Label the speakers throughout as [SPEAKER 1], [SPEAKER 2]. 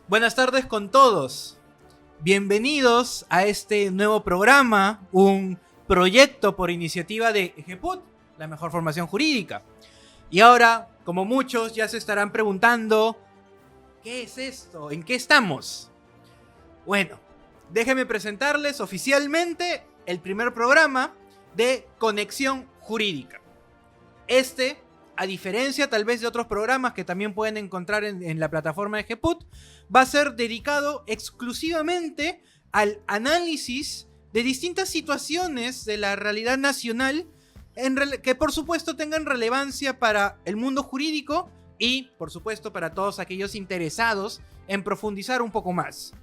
[SPEAKER 1] Buenas tardes con todos. Bienvenidos a este nuevo programa, un proyecto por iniciativa de EGEPUT, la mejor formación jurídica. Y ahora, como muchos ya se estarán preguntando, ¿qué es esto? ¿En qué estamos? Bueno, déjenme presentarles oficialmente el primer programa de Conexión Jurídica. Este, a diferencia tal vez de otros programas que también pueden encontrar en la plataforma de EGEPUT, va a ser dedicado exclusivamente al análisis de distintas situaciones de la realidad nacional que por supuesto tengan relevancia para el mundo jurídico y por supuesto para todos aquellos interesados en profundizar un poco más.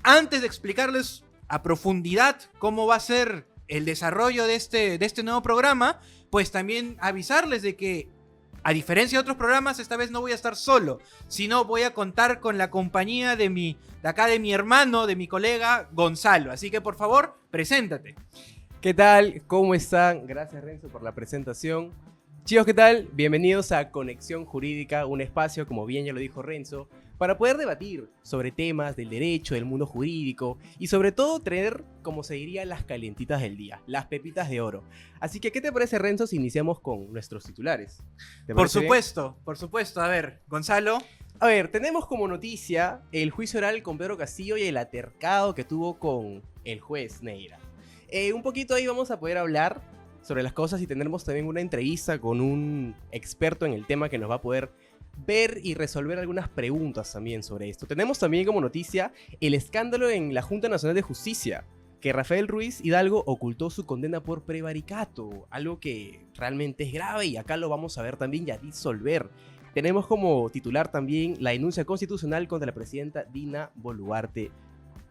[SPEAKER 1] Antes de explicarles a profundidad cómo va a ser el desarrollo de este nuevo programa, pues también avisarles de que, a diferencia de otros programas, esta vez no voy a estar solo, sino voy a contar con la compañía de mi hermano, de mi colega Gonzalo. Así que por favor, preséntate.
[SPEAKER 2] ¿Qué tal? ¿Cómo están? Gracias, Renzo, por la presentación. Chicos, ¿qué tal? Bienvenidos a Conexión Jurídica, un espacio, como bien ya lo dijo Renzo, para poder debatir sobre temas del derecho, del mundo jurídico y sobre todo traer, como se diría, las calientitas del día, las pepitas de oro. Así que, ¿qué te parece, Renzo, si iniciamos con nuestros titulares?
[SPEAKER 1] Por supuesto. A ver, Gonzalo.
[SPEAKER 2] A ver, tenemos como noticia el juicio oral con Pedro Castillo y el altercado que tuvo con el juez Neira. Un poquito ahí vamos a poder hablar sobre las cosas y tendremos también una entrevista con un experto en el tema que nos va a poder ver y resolver algunas preguntas también sobre esto. Tenemos también como noticia el escándalo en la Junta Nacional de Justicia, que Rafael Ruiz Hidalgo ocultó su condena por prevaricato, algo que realmente es grave y acá lo vamos a ver también y a disolver. Tenemos como titular también la denuncia constitucional contra la presidenta Dina Boluarte.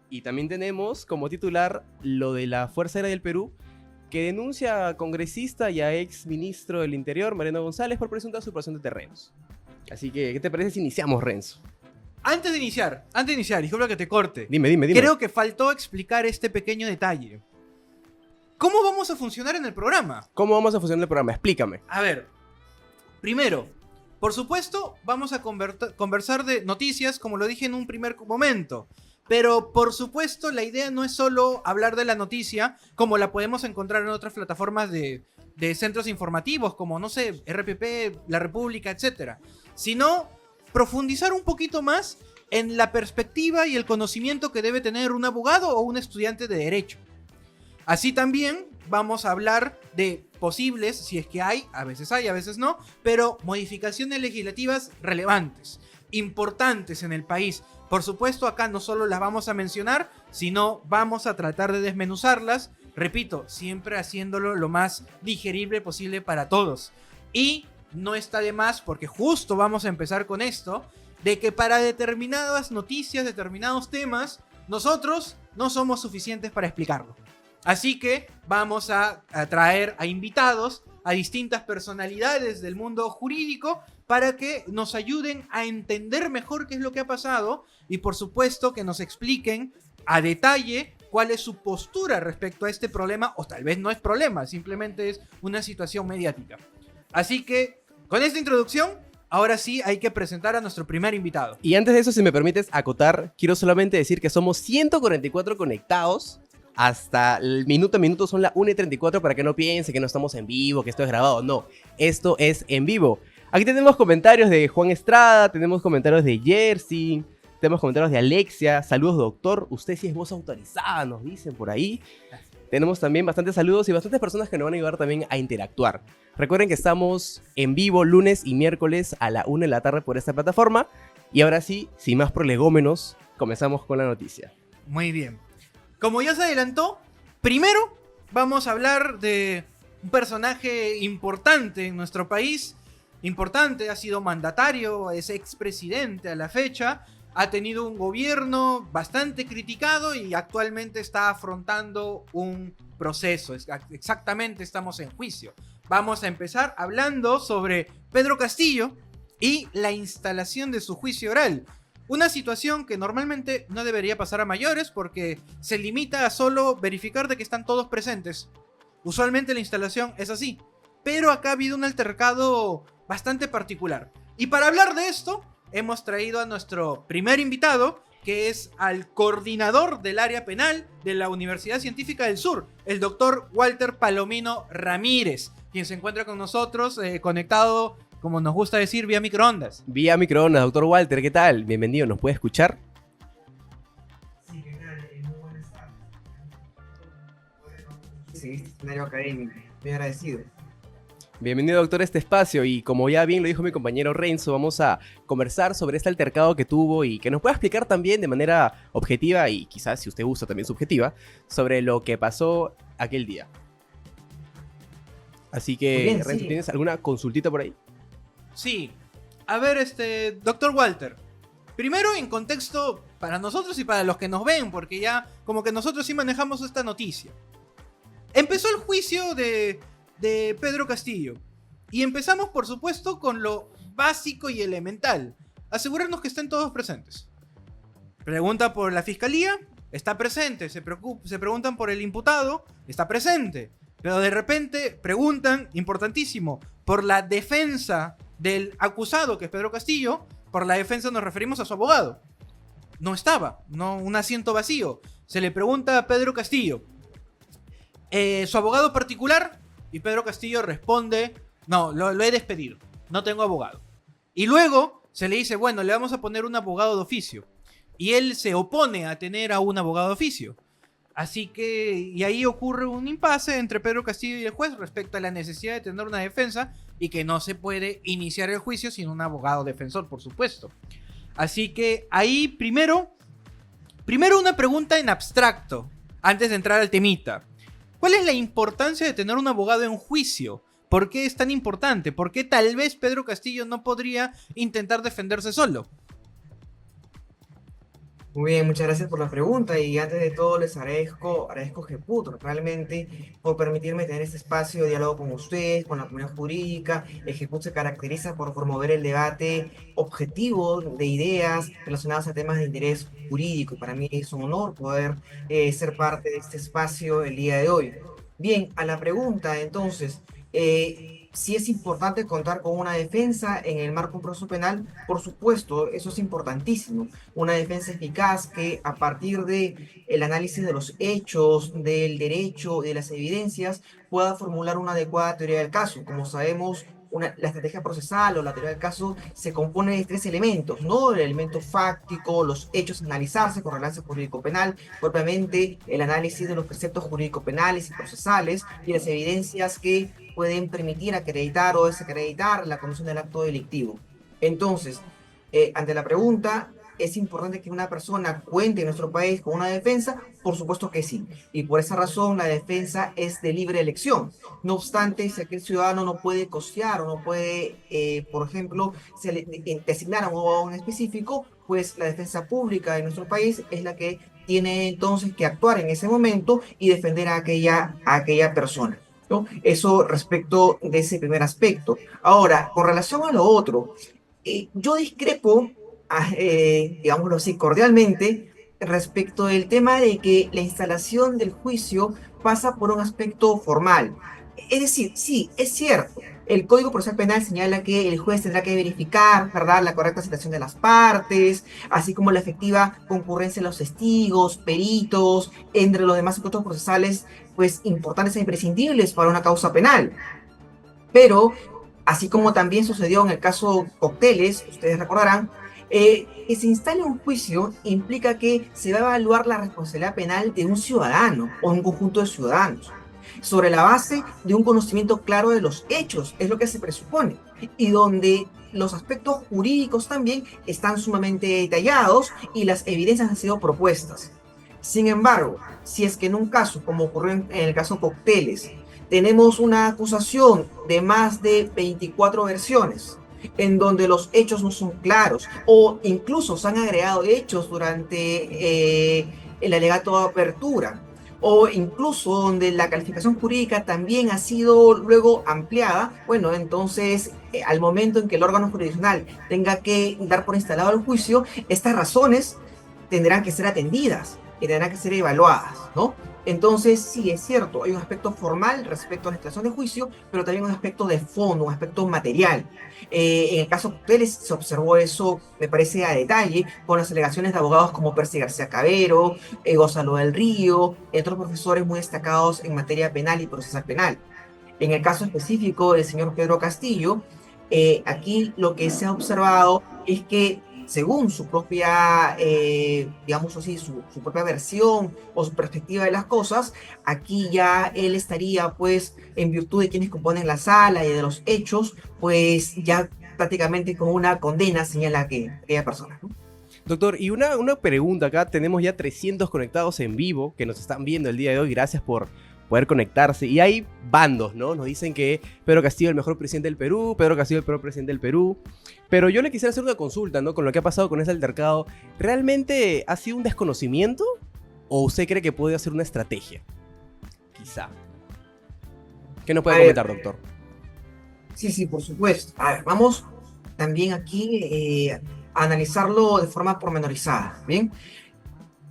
[SPEAKER 2] Y también tenemos como titular lo de la Fuerza Aérea del Perú, que denuncia a congresista y a ex ministro del Interior, Mariano González, por presunta usurpación de terrenos. Así que, ¿qué te parece si iniciamos, Renzo?
[SPEAKER 1] Antes de iniciar, disculpa que te corte.
[SPEAKER 2] Dime.
[SPEAKER 1] Creo que faltó explicar este pequeño detalle. ¿Cómo vamos a funcionar en el programa?
[SPEAKER 2] ¿Cómo vamos a funcionar el programa? Explícame.
[SPEAKER 1] A ver, primero, por supuesto, vamos a conversar de noticias, como lo dije en un primer momento. Pero, por supuesto, la idea no es solo hablar de la noticia, como la podemos encontrar en otras plataformas de centros informativos, como, no sé, RPP, La República, etc. Sino profundizar un poquito más en la perspectiva y el conocimiento que debe tener un abogado o un estudiante de derecho. Así también vamos a hablar de posibles, si es que hay, a veces no, pero modificaciones legislativas relevantes, importantes en el país. Por supuesto, acá no solo las vamos a mencionar, sino vamos a tratar de desmenuzarlas, repito, siempre haciéndolo lo más digerible posible para todos. Y no está de más, porque justo vamos a empezar con esto, de que para determinadas noticias, determinados temas, nosotros no somos suficientes para explicarlo. Así que vamos a traer a invitados, a distintas personalidades del mundo jurídico, para que nos ayuden a entender mejor qué es lo que ha pasado y por supuesto que nos expliquen a detalle cuál es su postura respecto a este problema, o tal vez no es problema, simplemente es una situación mediática. Así que, con esta introducción, ahora sí hay que presentar a nuestro primer invitado.
[SPEAKER 2] Y antes de eso, si me permites acotar, quiero solamente decir que somos 144 conectados. Hasta el minuto a minuto son las 1:34 para que no piense que no estamos en vivo, que esto es grabado. No, esto es en vivo. Aquí tenemos comentarios de Juan Estrada, tenemos comentarios de Jersey, tenemos comentarios de Alexia. Saludos, doctor. Usted sí es voz autorizada, nos dicen por ahí. Tenemos también bastantes saludos y bastantes personas que nos van a ayudar también a interactuar. Recuerden que estamos en vivo lunes y miércoles a la 1 de la tarde por esta plataforma. Y ahora sí, sin más prolegómenos, comenzamos con la noticia.
[SPEAKER 1] Muy bien. Como ya se adelantó, primero vamos a hablar de un personaje importante en nuestro país. Importante, ha sido mandatario, es expresidente a la fecha, ha tenido un gobierno bastante criticado y actualmente está afrontando un proceso. Exactamente, estamos en juicio. Vamos a empezar hablando sobre Pedro Castillo y la instalación de su juicio oral. Una situación que normalmente no debería pasar a mayores porque se limita a solo verificar de que están todos presentes. Usualmente la instalación es así, pero acá ha habido un altercado bastante particular. Y para hablar de esto, hemos traído a nuestro primer invitado, que es al coordinador del área penal de la Universidad Científica del Sur, el doctor Walter Palomino Ramírez, quien se encuentra con nosotros conectado, como nos gusta decir, vía microondas.
[SPEAKER 2] Vía microondas, doctor Walter, ¿qué tal? Bienvenido, ¿nos puede escuchar?
[SPEAKER 3] Sí, ¿qué tal? Muy buenas tardes. Sí, este escenario académico. Muy agradecido.
[SPEAKER 2] Bienvenido, doctor, a este espacio. Y como ya bien lo dijo mi compañero Renzo, vamos a conversar sobre este altercado que tuvo y que nos pueda explicar también de manera objetiva y quizás, si usted gusta, también subjetiva, sobre lo que pasó aquel día. Así que,
[SPEAKER 3] Muy bien,
[SPEAKER 2] Renzo,
[SPEAKER 3] sí.
[SPEAKER 2] ¿tienes alguna consultita por ahí?
[SPEAKER 1] Sí. A ver, doctor Walter. Primero, en contexto para nosotros y para los que nos ven, porque ya como que nosotros sí manejamos esta noticia. Empezó el juicio de Pedro Castillo. Y empezamos, por supuesto, con lo básico y elemental. Asegurarnos que estén todos presentes. Pregunta por la fiscalía, está presente. Se preguntan por el imputado, está presente. Pero de repente preguntan, importantísimo, por la defensa del acusado, que es Pedro Castillo. Por la defensa nos referimos a su abogado. No estaba, no, un asiento vacío. Se le pregunta a Pedro Castillo, ¿su abogado particular? Y Pedro Castillo responde, no, lo he despedido, no tengo abogado. Y luego se le dice, bueno, le vamos a poner un abogado de oficio. Y él se opone a tener a un abogado de oficio. Así que, y ahí ocurre un impasse entre Pedro Castillo y el juez respecto a la necesidad de tener una defensa y que no se puede iniciar el juicio sin un abogado defensor, por supuesto. Así que ahí primero una pregunta en abstracto, antes de entrar al temita. ¿Cuál es la importancia de tener un abogado en juicio? ¿Por qué es tan importante? ¿Por qué tal vez Pedro Castillo no podría intentar defenderse solo?
[SPEAKER 3] Muy bien, muchas gracias por la pregunta y antes de todo les agradezco Geputro, realmente por permitirme tener este espacio de diálogo con ustedes, con la comunidad jurídica. El Geput se caracteriza por promover el debate objetivo de ideas relacionadas a temas de interés jurídico. Para mí es un honor poder ser parte de este espacio el día de hoy. Bien, a la pregunta entonces, si es importante contar con una defensa en el marco de un proceso penal, por supuesto, eso es importantísimo. Una defensa eficaz que a partir de el análisis de los hechos, del derecho, de las evidencias, pueda formular una adecuada teoría del caso. Como sabemos, la estrategia procesal o la teoría del caso se compone de tres elementos, ¿no? El elemento fáctico, los hechos a analizarse con relance jurídico-penal, propiamente el análisis de los preceptos jurídico-penales y procesales y las evidencias que pueden permitir acreditar o desacreditar la comisión del acto delictivo. Entonces, ante la pregunta, ¿es importante que una persona cuente en nuestro país con una defensa? Por supuesto que sí. Y por esa razón la defensa es de libre elección. No obstante, si aquel ciudadano no puede costear o no puede, por ejemplo, designar a un abogado en específico, pues la defensa pública de nuestro país es la que tiene entonces que actuar en ese momento y defender a aquella persona, ¿no? Eso respecto de ese primer aspecto. Ahora, con relación a lo otro, yo discrepo, digámoslo así, cordialmente, respecto del tema de que la instalación del juicio pasa por un aspecto formal. Es decir, sí, es cierto. El Código Procesal Penal señala que el juez tendrá que verificar, ¿verdad?, la correcta citación de las partes, así como la efectiva concurrencia de los testigos, peritos, entre los demás aspectos procesales, pues importantes e imprescindibles para una causa penal. Pero, así como también sucedió en el caso Cocteles, ustedes recordarán, que se instale un juicio implica que se va a evaluar la responsabilidad penal de un ciudadano o un conjunto de ciudadanos sobre la base de un conocimiento claro de los hechos, es lo que se presupone, y donde los aspectos jurídicos también están sumamente detallados y las evidencias han sido propuestas. Sin embargo, si es que en un caso, como ocurrió en el caso Cocteles, tenemos una acusación de más de 24 versiones, en donde los hechos no son claros, o incluso se han agregado hechos durante el alegato de apertura, o incluso donde la calificación jurídica también ha sido luego ampliada, bueno, entonces al momento en que el órgano jurisdiccional tenga que dar por instalado el juicio, estas razones tendrán que ser atendidas y tendrán que ser evaluadas, ¿no? Entonces, sí, es cierto, hay un aspecto formal respecto a la instalación de juicio, pero también un aspecto de fondo, un aspecto material. En el caso de ustedes se observó eso, me parece, a detalle, con las alegaciones de abogados como Percy García Cabero, Gonzalo del Río, entre otros profesores muy destacados en materia penal y procesal penal. En el caso específico del señor Pedro Castillo, aquí lo que se ha observado es que según su propia, digamos así, su propia versión o su perspectiva de las cosas, aquí ya él estaría, pues, en virtud de quienes componen la sala y de los hechos, pues ya prácticamente con una condena señala que aquella persona, ¿no?
[SPEAKER 2] Doctor, y una pregunta acá, tenemos ya 300 conectados en vivo que nos están viendo el día de hoy, gracias por poder conectarse. Y hay bandos, ¿no? Nos dicen que Pedro Castillo es el mejor presidente del Perú, Pedro Castillo es el peor presidente del Perú. Pero yo le quisiera hacer una consulta, ¿no? Con lo que ha pasado con ese altercado, ¿realmente ha sido un desconocimiento? ¿O usted cree que puede ser una estrategia? Quizá. ¿Qué nos
[SPEAKER 3] A
[SPEAKER 2] puede
[SPEAKER 3] ver,
[SPEAKER 2] comentar, doctor?
[SPEAKER 3] sí, sí, por supuesto. A ver, vamos también aquí a analizarlo de forma pormenorizada, ¿bien?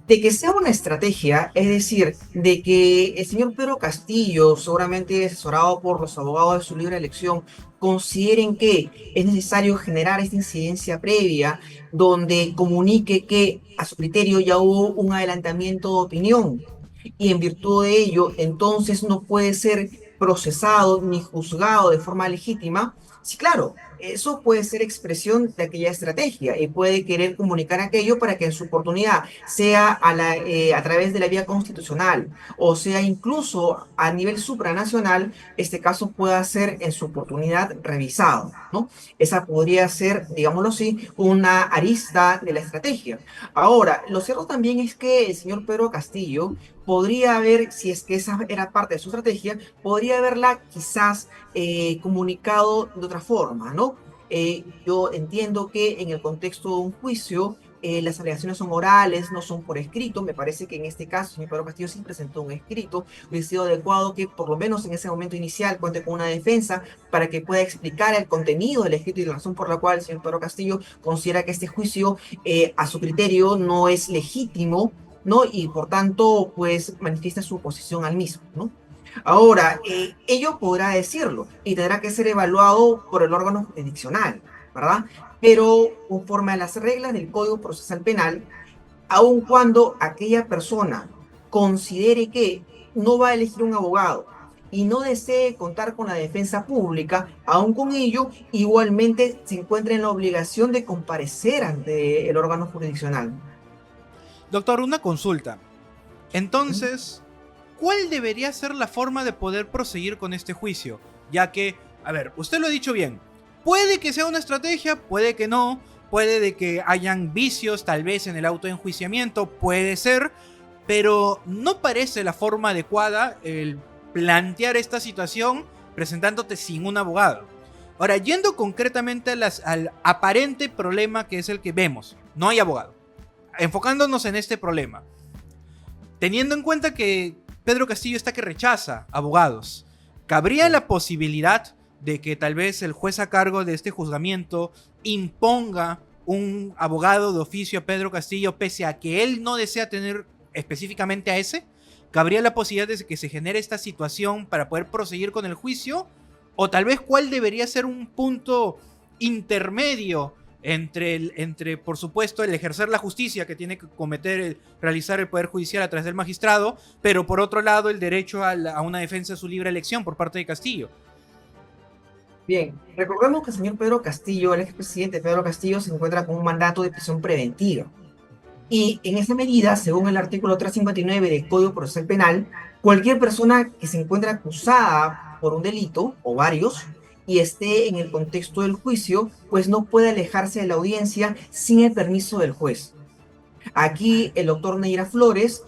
[SPEAKER 3] De que sea una estrategia, es decir, de que el señor Pedro Castillo, seguramente asesorado por los abogados de su libre elección, consideren que es necesario generar esta incidencia previa donde comunique que a su criterio ya hubo un adelantamiento de opinión y en virtud de ello, entonces no puede ser procesado ni juzgado de forma legítima. Sí, claro, eso puede ser expresión de aquella estrategia y puede querer comunicar aquello para que en su oportunidad, sea a través de la vía constitucional o sea incluso a nivel supranacional, este caso pueda ser en su oportunidad revisado, ¿no? Esa podría ser, digámoslo así, una arista de la estrategia. Ahora, lo cierto también es que el señor Pedro Castillo podría haber, si es que esa era parte de su estrategia, podría haberla quizás comunicado de otra forma, ¿no? Yo entiendo que en el contexto de un juicio, las alegaciones son orales, no son por escrito. Me parece que en este caso, el señor Pedro Castillo sí presentó un escrito. Hubiera sido adecuado que, por lo menos en ese momento inicial, cuente con una defensa para que pueda explicar el contenido del escrito y la razón por la cual el señor Pedro Castillo considera que este juicio, a su criterio, no es legítimo, ¿no? Y por tanto, pues manifiesta su oposición al mismo, ¿no? Ahora, ello podrá decirlo y tendrá que ser evaluado por el órgano jurisdiccional, ¿verdad? Pero conforme a las reglas del Código Procesal Penal, aun cuando aquella persona considere que no va a elegir un abogado y no desee contar con la defensa pública, aun con ello, igualmente se encuentra en la obligación de comparecer ante el órgano jurisdiccional.
[SPEAKER 1] Doctor, una consulta.
[SPEAKER 3] ¿Mm?
[SPEAKER 1] Entonces, ¿cuál debería ser la forma de poder proseguir con este juicio? Ya que, a ver, usted lo ha dicho bien. Puede que sea una estrategia, puede que no. Puede de que hayan vicios, tal vez en el autoenjuiciamiento, puede ser. Pero no parece la forma adecuada el plantear esta situación presentándote sin un abogado. Ahora, yendo concretamente al aparente problema que es el que vemos, no hay abogado. Enfocándonos en este problema. Teniendo en cuenta que Pedro Castillo está que rechaza abogados, ¿cabría la posibilidad de que tal vez el juez a cargo de este juzgamiento imponga un abogado de oficio a Pedro Castillo pese a que él no desea tener específicamente a ese? ¿Cabría la posibilidad de que se genere esta situación para poder proseguir con el juicio? ¿O tal vez cuál debería ser un punto intermedio entre, por supuesto, el ejercer la justicia que tiene que realizar el Poder Judicial a través del magistrado, pero por otro lado el derecho a una defensa de su libre elección por parte de Castillo?
[SPEAKER 3] Bien, recordemos que el señor Pedro Castillo, el expresidente Pedro Castillo, se encuentra con un mandato de prisión preventiva. Y en esa medida, según el artículo 359 del Código Procesal Penal, cualquier persona que se encuentre acusada por un delito o varios y esté en el contexto del juicio, pues no puede alejarse de la audiencia sin el permiso del juez. Aquí el doctor Neira Flores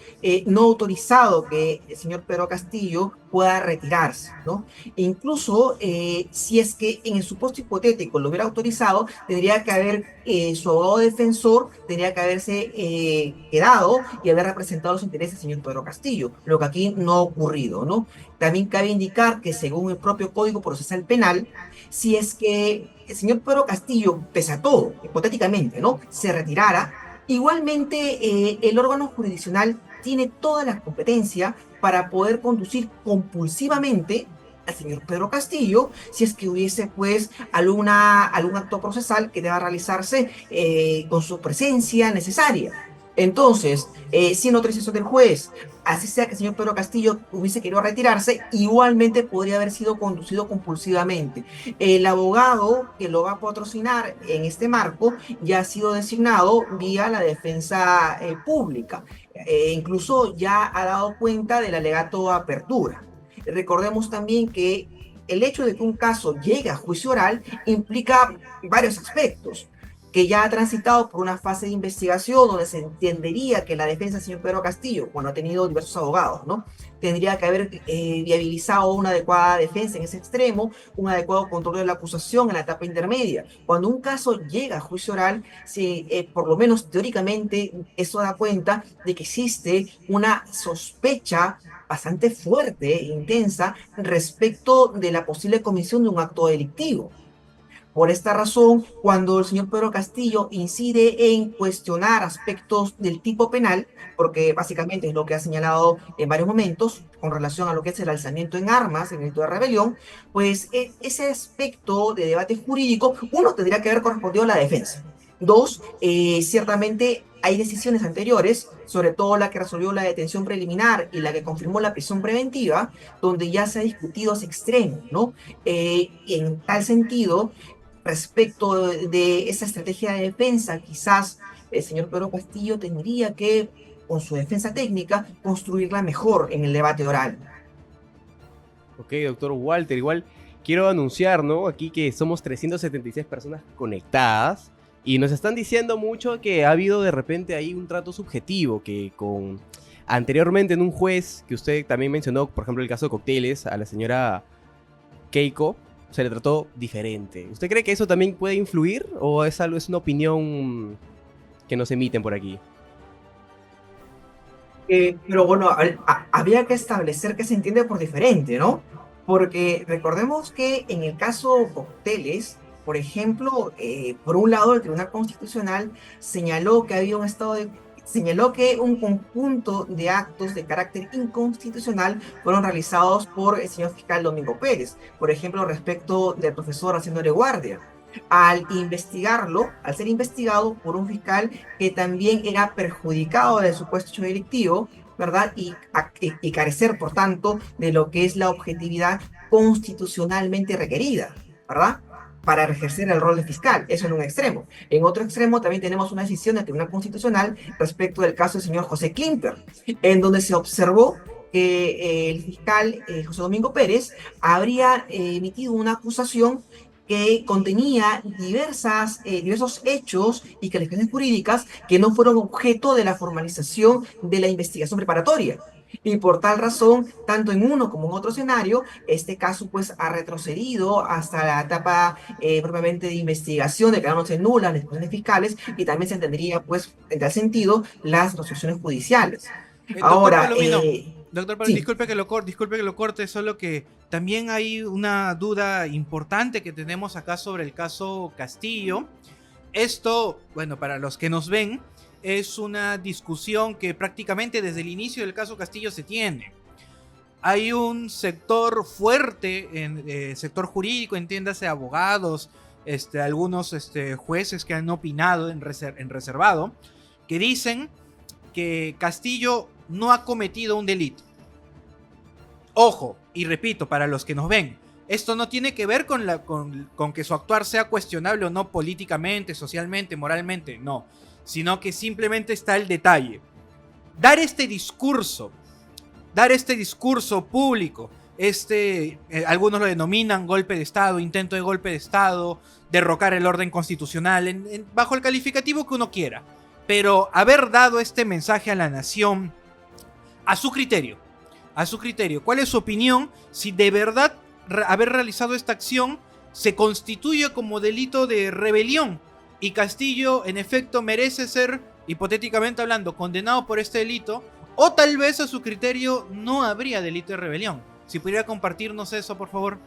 [SPEAKER 3] no ha autorizado que el señor Pedro Castillo pueda retirarse, ¿no? E incluso si es que en el supuesto hipotético lo hubiera autorizado, tendría que haber su abogado defensor, tendría que haberse quedado y haber representado los intereses del señor Pedro Castillo, lo que aquí no ha ocurrido, ¿no? También cabe indicar que según el propio Código Procesal Penal, si es que el señor Pedro Castillo, pese a todo, hipotéticamente, ¿no? Se retirara, igualmente, el órgano jurisdiccional tiene toda la competencia para poder conducir compulsivamente al señor Pedro Castillo si es que hubiese pues algún acto procesal que deba realizarse con su presencia necesaria. Entonces, sin autorización del juez, así sea que el señor Pedro Castillo hubiese querido retirarse, igualmente podría haber sido conducido compulsivamente. El abogado que lo va a patrocinar en este marco ya ha sido designado vía la defensa pública. Incluso ya ha dado cuenta del alegato apertura. Recordemos también que el hecho de que un caso llegue a juicio oral implica varios aspectos, que ya ha transitado por una fase de investigación donde se entendería que la defensa del señor Pedro Castillo, bueno, ha tenido diversos abogados, ¿no? Tendría que haber viabilizado una adecuada defensa en ese extremo, un adecuado control de la acusación en la etapa intermedia. Cuando un caso llega a juicio oral, por lo menos teóricamente, eso da cuenta de que existe una sospecha bastante fuerte e intensa respecto de la posible comisión de un acto delictivo. Por esta razón, cuando el señor Pedro Castillo incide en cuestionar aspectos del tipo penal, porque básicamente es lo que ha señalado en varios momentos con relación a lo que es el alzamiento en armas, en el delito de rebelión, pues ese aspecto de debate jurídico, uno, tendría que haber correspondido a la defensa. Dos, ciertamente hay decisiones anteriores, sobre todo la que resolvió la detención preliminar y la que confirmó la prisión preventiva, donde ya se ha discutido ese extremo, ¿no? En tal sentido, respecto de esa estrategia de defensa, quizás el señor Pedro Castillo tendría que, con su defensa técnica, construirla mejor en el debate oral.
[SPEAKER 2] Ok, doctor Walter, igual quiero anunciar, ¿no? Aquí que somos 376 personas conectadas y nos están diciendo mucho que ha habido de repente ahí un trato subjetivo, que con anteriormente en un juez que usted también mencionó, por ejemplo el caso de Cócteles, a la señora Keiko se le trató diferente. ¿Usted cree que eso también puede influir o es una opinión que nos emiten por aquí?
[SPEAKER 3] Pero bueno, habría que establecer qué se entiende por diferente, ¿no? Porque recordemos que en el caso Cócteles, por ejemplo, por un lado, el Tribunal Constitucional señaló que había señaló que un conjunto de actos de carácter inconstitucional fueron realizados por el señor fiscal Domingo Pérez, por ejemplo, respecto del profesor haciéndole guardia. Al investigarlo, al ser investigado por un fiscal que también era perjudicado del supuesto hecho delictivo, ¿verdad? Y carecer, por tanto, de lo que es la objetividad constitucionalmente requerida, ¿verdad? Para ejercer el rol de fiscal, eso en un extremo. En otro extremo también tenemos una decisión del Tribunal Constitucional respecto del caso del señor José Klimper, en donde se observó que el fiscal José Domingo Pérez habría emitido una acusación que contenía diversos hechos y calificaciones jurídicas que no fueron objeto de la formalización de la investigación preparatoria. Y por tal razón, tanto en uno como en otro escenario, este caso pues ha retrocedido hasta la etapa propiamente de investigación, declarándose nulas las decisiones fiscales y también se entendería pues en tal sentido las resoluciones judiciales.
[SPEAKER 1] Doctor
[SPEAKER 3] Ahora,
[SPEAKER 1] Palomino, doctor Palomino,
[SPEAKER 3] sí.
[SPEAKER 1] disculpe que lo corte, solo que también hay una duda importante que tenemos acá sobre el caso Castillo. Esto, bueno, para los que nos ven, es una discusión que prácticamente desde el inicio del caso Castillo se tiene. Hay un sector fuerte, sector jurídico, entiéndase, abogados, algunos jueces que han opinado en reservado, que dicen que Castillo no ha cometido un delito. Ojo, y repito, para los que nos ven, esto no tiene que ver con que su actuar sea cuestionable o no políticamente, socialmente, moralmente, no. Sino que simplemente está el detalle. Dar este discurso público, algunos lo denominan golpe de Estado, intento de golpe de Estado, derrocar el orden constitucional, bajo el calificativo que uno quiera. Pero haber dado este mensaje a la nación, a su criterio, ¿cuál es su opinión si de verdad haber realizado esta acción se constituye como delito de rebelión y Castillo en efecto merece ser, hipotéticamente hablando, condenado por este delito, o tal vez a su criterio no habría delito de rebelión? Si pudiera compartirnos eso, por favor.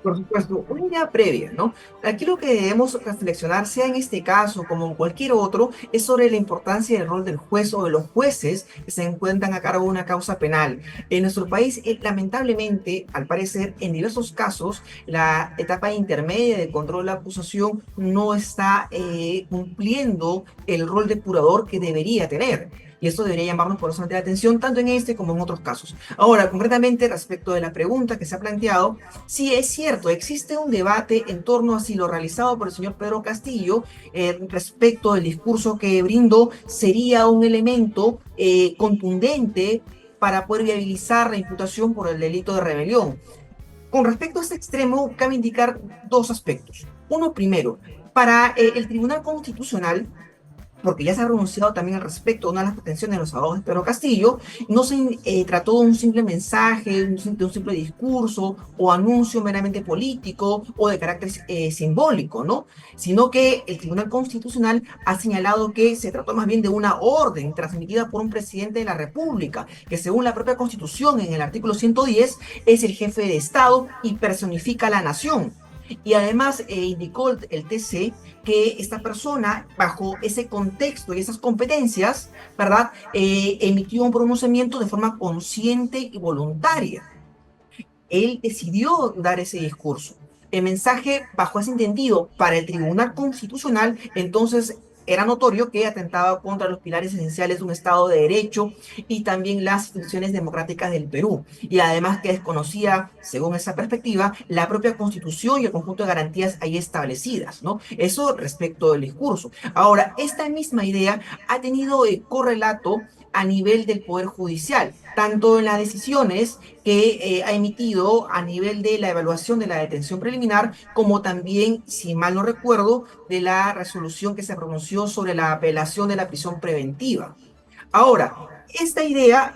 [SPEAKER 3] Por supuesto, una idea previa, ¿no? Aquí lo que debemos reflexionar, sea en este caso como en cualquier otro, es sobre la importancia del rol del juez o de los jueces que se encuentran a cargo de una causa penal. En nuestro país, lamentablemente, al parecer, en diversos casos, la etapa intermedia de control de la acusación no está cumpliendo el rol depurador que debería tener. Y esto debería llamarnos poderosamente la atención, tanto en este como en otros casos. Ahora, concretamente, respecto de la pregunta que se ha planteado, sí, es cierto, existe un debate en torno a si lo realizado por el señor Pedro Castillo respecto del discurso que brindó sería un elemento contundente para poder viabilizar la imputación por el delito de rebelión. Con respecto a este extremo, cabe indicar dos aspectos. Uno, primero, para el Tribunal Constitucional, porque ya se ha pronunciado también al respecto de una de las pretensiones de los abogados de Pedro Castillo, no se trató de un simple mensaje, de un simple discurso o anuncio meramente político o de carácter simbólico, ¿no? Sino que el Tribunal Constitucional ha señalado que se trató más bien de una orden transmitida por un presidente de la República, que según la propia Constitución, en el artículo 110, es el jefe de Estado y personifica a la nación. Y además indicó el TC que esta persona, bajo ese contexto y esas competencias, ¿verdad? Emitió un pronunciamiento de forma consciente y voluntaria. Él decidió dar ese discurso. El mensaje, bajo ese entendido, para el Tribunal Constitucional, entonces era notorio que atentaba contra los pilares esenciales de un Estado de Derecho y también las instituciones democráticas del Perú. Y además que desconocía, según esa perspectiva, la propia Constitución y el conjunto de garantías ahí establecidas, ¿no? Eso respecto del discurso. Ahora, esta misma idea ha tenido correlato a nivel del Poder Judicial, tanto en las decisiones que ha emitido a nivel de la evaluación de la detención preliminar, como también, si mal no recuerdo, de la resolución que se pronunció sobre la apelación de la prisión preventiva. Ahora, esta idea,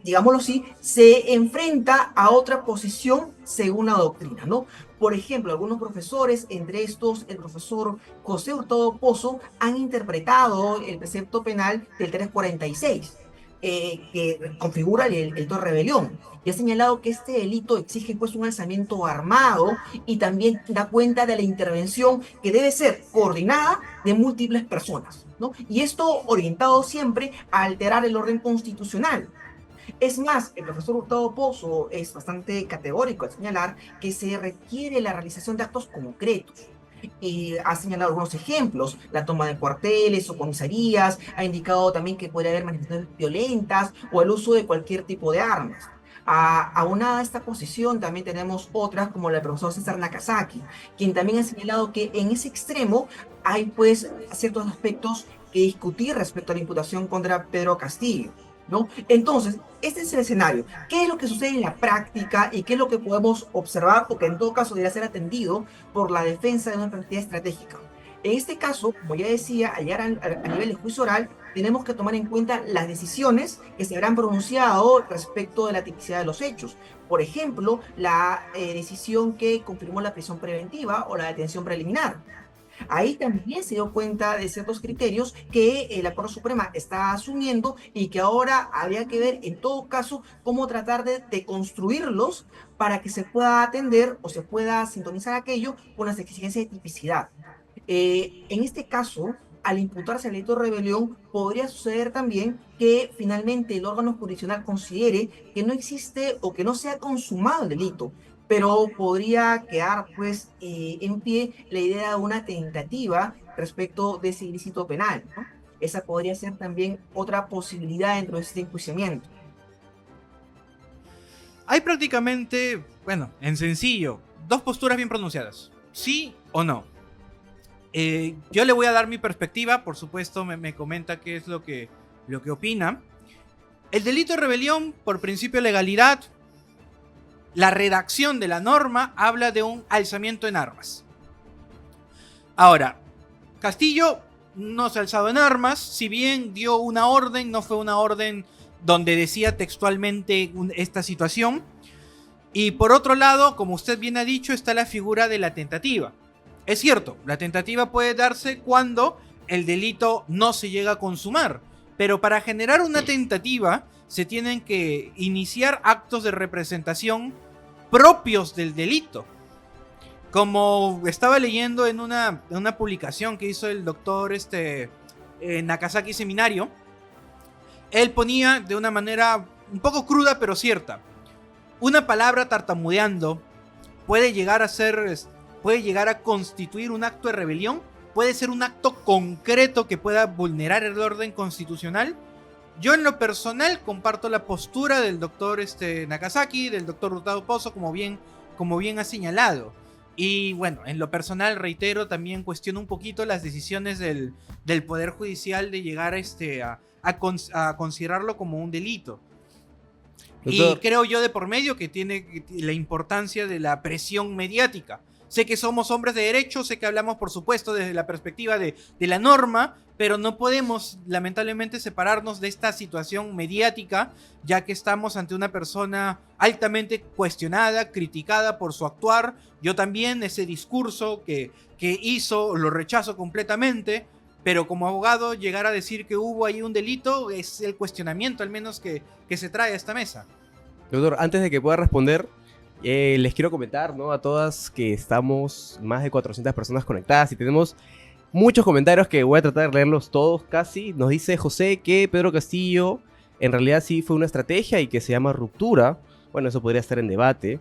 [SPEAKER 3] digámoslo así, se enfrenta a otra posición según la doctrina, ¿no? Por ejemplo, algunos profesores, entre estos el profesor José Hurtado Pozo, han interpretado el precepto penal del 346, que configura el delito de rebelión. Y ha señalado que este delito exige pues un alzamiento armado y también da cuenta de la intervención que debe ser coordinada de múltiples personas, ¿no? Y esto orientado siempre a alterar el orden constitucional. Es más, el profesor Hurtado Pozo es bastante categórico al señalar que se requiere la realización de actos concretos. Y ha señalado algunos ejemplos, la toma de cuarteles o comisarías, ha indicado también que puede haber manifestaciones violentas o el uso de cualquier tipo de armas. Aunada a esta posición, también tenemos otras como la del profesor César Nakazaki, quien también ha señalado que en ese extremo hay pues ciertos aspectos que discutir respecto a la imputación contra Pedro Castillo, ¿no? Entonces, este es el escenario. ¿Qué es lo que sucede en la práctica y qué es lo que podemos observar o que en todo caso debería ser atendido por la defensa de una perspectiva estratégica? En este caso, como ya decía, al llegar a nivel de juicio oral, tenemos que tomar en cuenta las decisiones que se habrán pronunciado respecto de la tipicidad de los hechos. Por ejemplo, la decisión que confirmó la prisión preventiva o la detención preliminar. Ahí también se dio cuenta de ciertos criterios que la Corte Suprema está asumiendo y que ahora habría que ver en todo caso cómo tratar de construirlos para que se pueda atender o se pueda sintonizar aquello con las exigencias de tipicidad. En este caso, al imputarse el delito de rebelión, podría suceder también que finalmente el órgano jurisdiccional considere que no existe o que no se ha consumado el delito, pero podría quedar pues en pie la idea de una tentativa respecto de ese ilícito penal, ¿no? Esa podría ser también otra posibilidad dentro de este enjuiciamiento.
[SPEAKER 1] Hay prácticamente, bueno, en sencillo, dos posturas bien pronunciadas. Sí o no. Yo le voy a dar mi perspectiva, por supuesto me comenta qué es lo que opina. El delito de rebelión, por principio de legalidad, la redacción de la norma habla de un alzamiento en armas. Ahora, Castillo no se ha alzado en armas, si bien dio una orden, no fue una orden donde decía textualmente esta situación. Y por otro lado, como usted bien ha dicho, está la figura de la tentativa. Es cierto, la tentativa puede darse cuando el delito no se llega a consumar, pero para generar una tentativa se tienen que iniciar actos de representación propios del delito. Como estaba leyendo en una publicación que hizo el doctor Nakazaki Seminario, él ponía de una manera un poco cruda pero cierta: una palabra tartamudeando puede llegar a ser, puede llegar a constituir un acto de rebelión, puede ser un acto concreto que pueda vulnerar el orden constitucional. Yo en lo personal comparto la postura del doctor Nakazaki, del doctor Hurtado Pozo, como bien ha señalado. Y bueno, en lo personal, reitero, también cuestiono un poquito las decisiones del Poder Judicial de llegar a considerarlo como un delito. Y
[SPEAKER 2] Doctor,
[SPEAKER 1] creo yo de por medio que tiene la importancia de la presión mediática. Sé que somos hombres de derecho, sé que hablamos por supuesto desde la perspectiva de la norma, pero no podemos lamentablemente separarnos de esta situación mediática, ya que estamos ante una persona altamente cuestionada, criticada por su actuar. Yo también ese discurso que hizo lo rechazo completamente, pero como abogado llegar a decir que hubo ahí un delito es el cuestionamiento al menos que se trae a esta mesa.
[SPEAKER 2] doctor, antes de que pueda responder, les quiero comentar, ¿no?, a todas que estamos más de 400 personas conectadas y tenemos muchos comentarios que voy a tratar de leerlos todos casi. Nos dice José que Pedro Castillo en realidad sí fue una estrategia y que se llama ruptura. Bueno, eso podría estar en debate.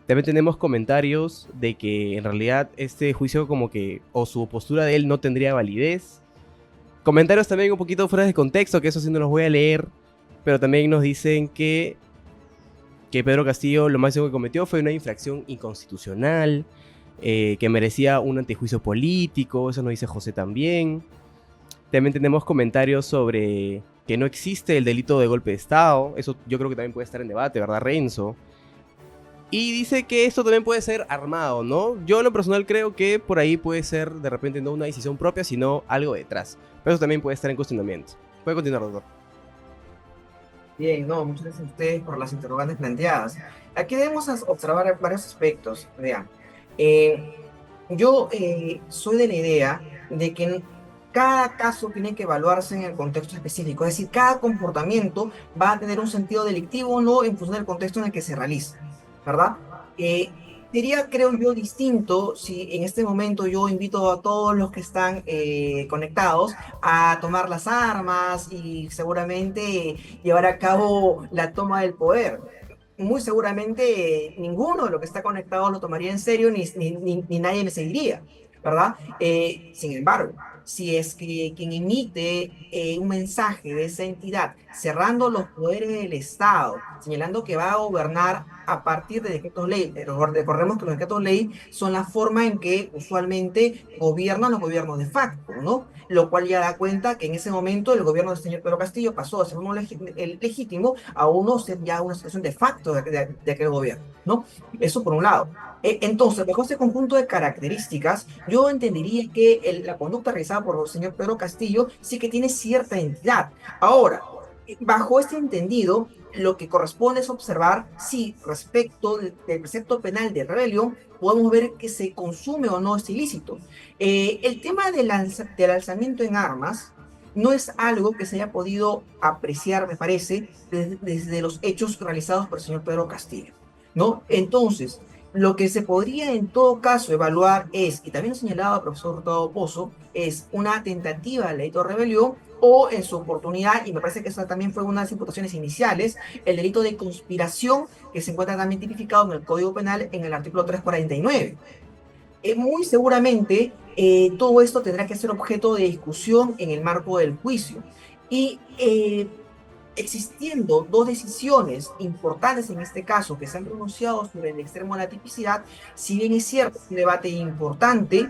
[SPEAKER 2] También tenemos comentarios de que en realidad este juicio como que, o su postura de él no tendría validez. Comentarios también un poquito fuera de contexto, que eso sí no los voy a leer, pero también nos dicen que Pedro Castillo lo máximo que cometió fue una infracción inconstitucional, que merecía un antejuicio político, eso nos dice José también. También tenemos comentarios sobre que no existe el delito de golpe de Estado, eso yo creo que también puede estar en debate, ¿verdad, Renzo? Y dice que esto también puede ser armado, ¿no? Yo en lo personal creo que por ahí puede ser de repente no una decisión propia, sino algo detrás. Pero eso también puede estar en cuestionamiento. Puede continuar, doctor.
[SPEAKER 3] Bien, no, muchas gracias a ustedes por las interrogantes planteadas. Aquí debemos observar varios aspectos. Vean, eh, yo soy de la idea de que cada caso tiene que evaluarse en el contexto específico, es decir, cada comportamiento va a tener un sentido delictivo o no en función del contexto en el que se realiza, ¿verdad? Eh, Sería, creo yo, distinto si en este momento yo invito a todos los que están conectados a tomar las armas y seguramente llevar a cabo la toma del poder. Muy seguramente ninguno de los que está conectado lo tomaría en serio ni nadie me seguiría, ¿verdad? Sin embargo, si es que quien emite un mensaje de esa entidad cerrando los poderes del Estado, señalando que va a gobernar a partir de decretos ley, recordemos que los decretos ley son la forma en que usualmente gobiernan los gobiernos de facto, ¿no? Lo cual ya da cuenta que en ese momento el gobierno del señor Pedro Castillo pasó de ser uno legítimo a uno ser ya una situación de facto de aquel gobierno, ¿no? Eso por un lado. Entonces, bajo este conjunto de características, yo entendería que la conducta realizada por el señor Pedro Castillo sí que tiene cierta entidad. Ahora, bajo este entendido, lo que corresponde es observar si respecto del precepto penal de rebelión podemos ver que se consume o no este ilícito. El tema del alzamiento en armas no es algo que se haya podido apreciar, me parece, desde los hechos realizados por el señor Pedro Castillo, ¿no? Entonces, lo que se podría en todo caso evaluar es, y también lo señalaba el profesor Hurtado Pozo, es una tentativa de delito de rebelión o en su oportunidad, y me parece que esa también fue una de las imputaciones iniciales, el delito de conspiración que se encuentra también tipificado en el Código Penal en el artículo 349. Muy seguramente todo esto tendrá que ser objeto de discusión en el marco del juicio. Y existiendo dos decisiones importantes en este caso que se han pronunciado sobre el extremo de la tipicidad, si bien es cierto, es un debate importante,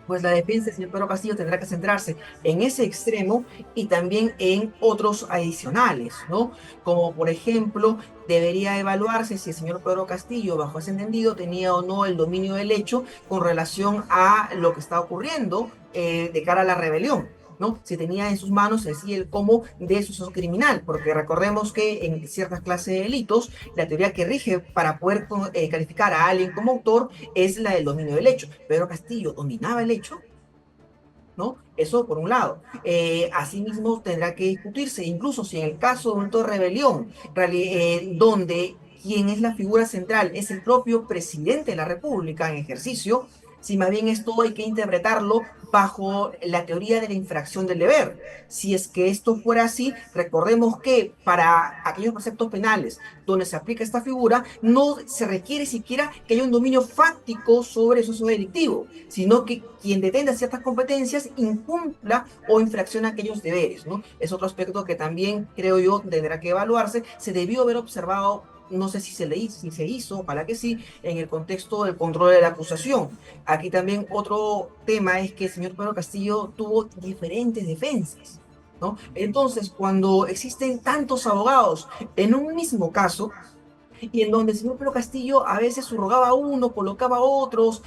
[SPEAKER 3] pues la defensa del señor Pedro Castillo tendrá que centrarse en ese extremo y también en otros adicionales, ¿no? Como por ejemplo, debería evaluarse si el señor Pedro Castillo, bajo ese entendido, tenía o no el dominio del hecho con relación a lo que está ocurriendo de cara a la rebelión, ¿no? Si tenía en sus manos el cómo de su uso criminal, porque recordemos que en ciertas clases de delitos, la teoría que rige para poder calificar a alguien como autor es la del dominio del hecho. Pedro Castillo dominaba el hecho, ¿no? Eso por un lado. Asimismo, tendrá que discutirse, incluso si en el caso de un acto de rebelión, donde quien es la figura central es el propio presidente de la República en ejercicio, si más bien esto hay que interpretarlo bajo la teoría de la infracción del deber. Si es que esto fuera así, recordemos que para aquellos preceptos penales donde se aplica esta figura, no se requiere siquiera que haya un dominio fáctico sobre el suceso delictivo, sino que quien detenga ciertas competencias incumpla o infracciona aquellos deberes, ¿no? Es otro aspecto que también creo yo tendrá que evaluarse. Se debió haber observado, no sé si se hizo, ojalá que sí, en el contexto del control de la acusación. Aquí también otro tema es que el señor Pedro Castillo tuvo diferentes defensas, ¿no? Entonces, cuando existen tantos abogados en un mismo caso, y en donde el señor Pedro Castillo a veces subrogaba a uno, colocaba a otros,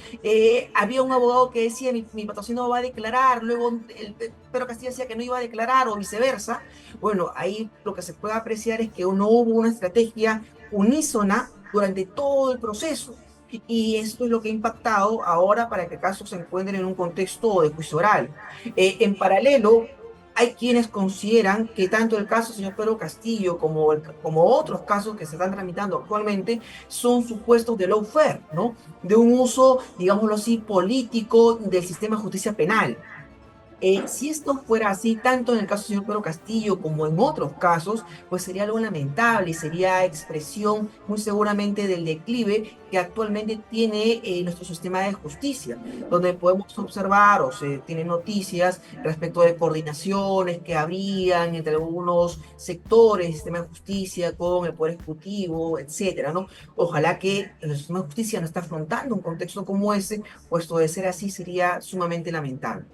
[SPEAKER 3] había un abogado que decía mi patrocinado va a declarar, luego Pedro Castillo decía que no iba a declarar o viceversa. Bueno, ahí lo que se puede apreciar es que no hubo una estrategia unísona durante todo el proceso. Y esto es lo que ha impactado ahora para que el caso se encuentre en un contexto de juicio oral. En paralelo, hay quienes consideran que tanto el caso del señor Pedro Castillo como otros casos que se están tramitando actualmente son supuestos de lawfare, ¿no? De un uso, digámoslo así, político del sistema de justicia penal. Si esto fuera así, tanto en el caso del señor Pedro Castillo como en otros casos, pues sería algo lamentable y sería expresión muy seguramente del declive que actualmente tiene nuestro sistema de justicia, donde podemos observar o se tienen noticias respecto de coordinaciones que habrían entre algunos sectores del sistema de justicia con el Poder Ejecutivo, etcétera, ¿no? Ojalá que el sistema de justicia no esté afrontando un contexto como ese, puesto de ser así sería sumamente lamentable.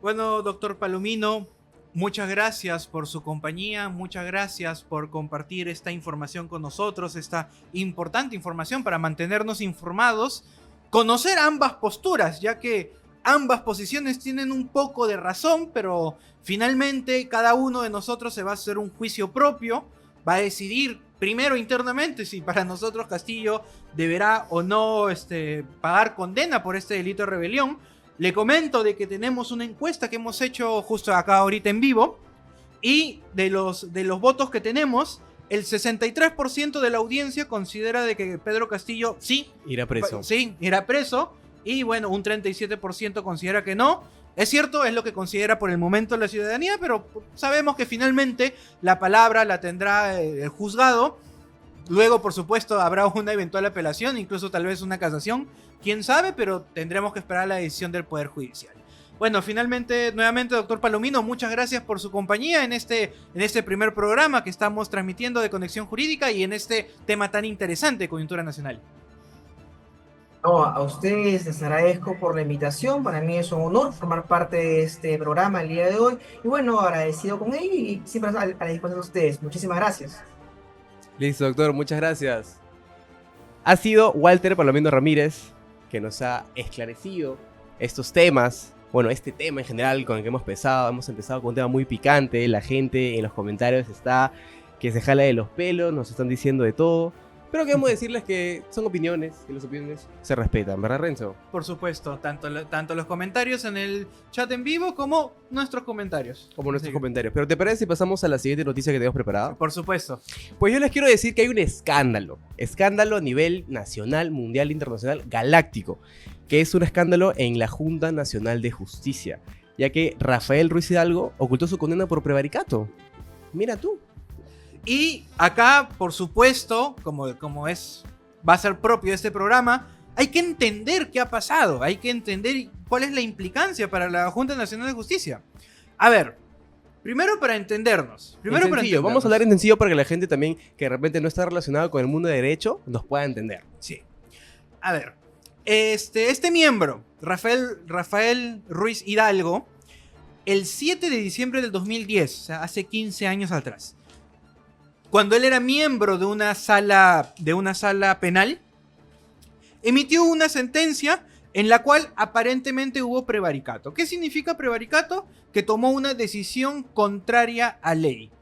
[SPEAKER 1] Bueno, doctor Palomino, muchas gracias por su compañía, muchas gracias por compartir esta información con nosotros, esta importante información para mantenernos informados, conocer ambas posturas, ya que ambas posiciones tienen un poco de razón, pero finalmente cada uno de nosotros se va a hacer un juicio propio, va a decidir primero internamente si para nosotros Castillo deberá o no pagar condena por este delito de rebelión. Le comento de que tenemos una encuesta que hemos hecho justo acá ahorita en vivo, y de los votos que tenemos, el 63% de la audiencia considera de que Pedro Castillo sí
[SPEAKER 2] irá preso.
[SPEAKER 1] Sí, irá preso, y bueno, un 37% considera que no. Es cierto, es lo que considera por el momento la ciudadanía, pero sabemos que finalmente la palabra la tendrá el juzgado. Luego, por supuesto, habrá una eventual apelación, incluso tal vez una casación. Quién sabe, pero tendremos que esperar la decisión del Poder Judicial. Bueno, finalmente, nuevamente, doctor Palomino, muchas gracias por su compañía en este primer programa que estamos transmitiendo de Conexión Jurídica y en este tema tan interesante, coyuntura nacional.
[SPEAKER 3] No, a ustedes les agradezco por la invitación. Para mí es un honor formar parte de este programa el día de hoy. Y bueno, agradecido con él y siempre a la disposición de ustedes. Muchísimas gracias.
[SPEAKER 2] Listo, doctor, muchas gracias. Ha sido Walter Palomino Ramírez que nos ha esclarecido estos temas. Bueno, este tema en general con el que hemos empezado con un tema muy picante. La gente en los comentarios está que se jala de los pelos, nos están diciendo de todo. Pero queremos decirles que son opiniones, que las opiniones se respetan, ¿verdad, Renzo?
[SPEAKER 1] Por supuesto, tanto los comentarios en el chat en vivo como nuestros comentarios.
[SPEAKER 2] Como nuestros comentarios. Pero ¿te parece si pasamos a la siguiente noticia que tenemos preparada?
[SPEAKER 1] Por supuesto.
[SPEAKER 2] Pues yo les quiero decir que hay un escándalo. Escándalo a nivel nacional, mundial, internacional, galáctico. Que es un escándalo en la Junta Nacional de Justicia. Ya que Rafael Ruiz Hidalgo ocultó su condena por prevaricato. Mira tú.
[SPEAKER 1] Y acá, por supuesto, como va a ser propio de este programa, hay que entender qué ha pasado, hay que entender cuál es la implicancia para la Junta Nacional de Justicia. A ver, primero para entendernos.
[SPEAKER 2] Vamos a hablar en sencillo para que la gente también, que de repente no está relacionada con el mundo de derecho, nos pueda entender.
[SPEAKER 1] Sí. A ver, este miembro, Rafael Ruiz Hidalgo, el 7 de diciembre del 2010, o sea, hace 15 años atrás, cuando él era miembro de una sala penal, emitió una sentencia en la cual aparentemente hubo prevaricato. ¿Qué significa prevaricato? Que tomó una decisión contraria a ley.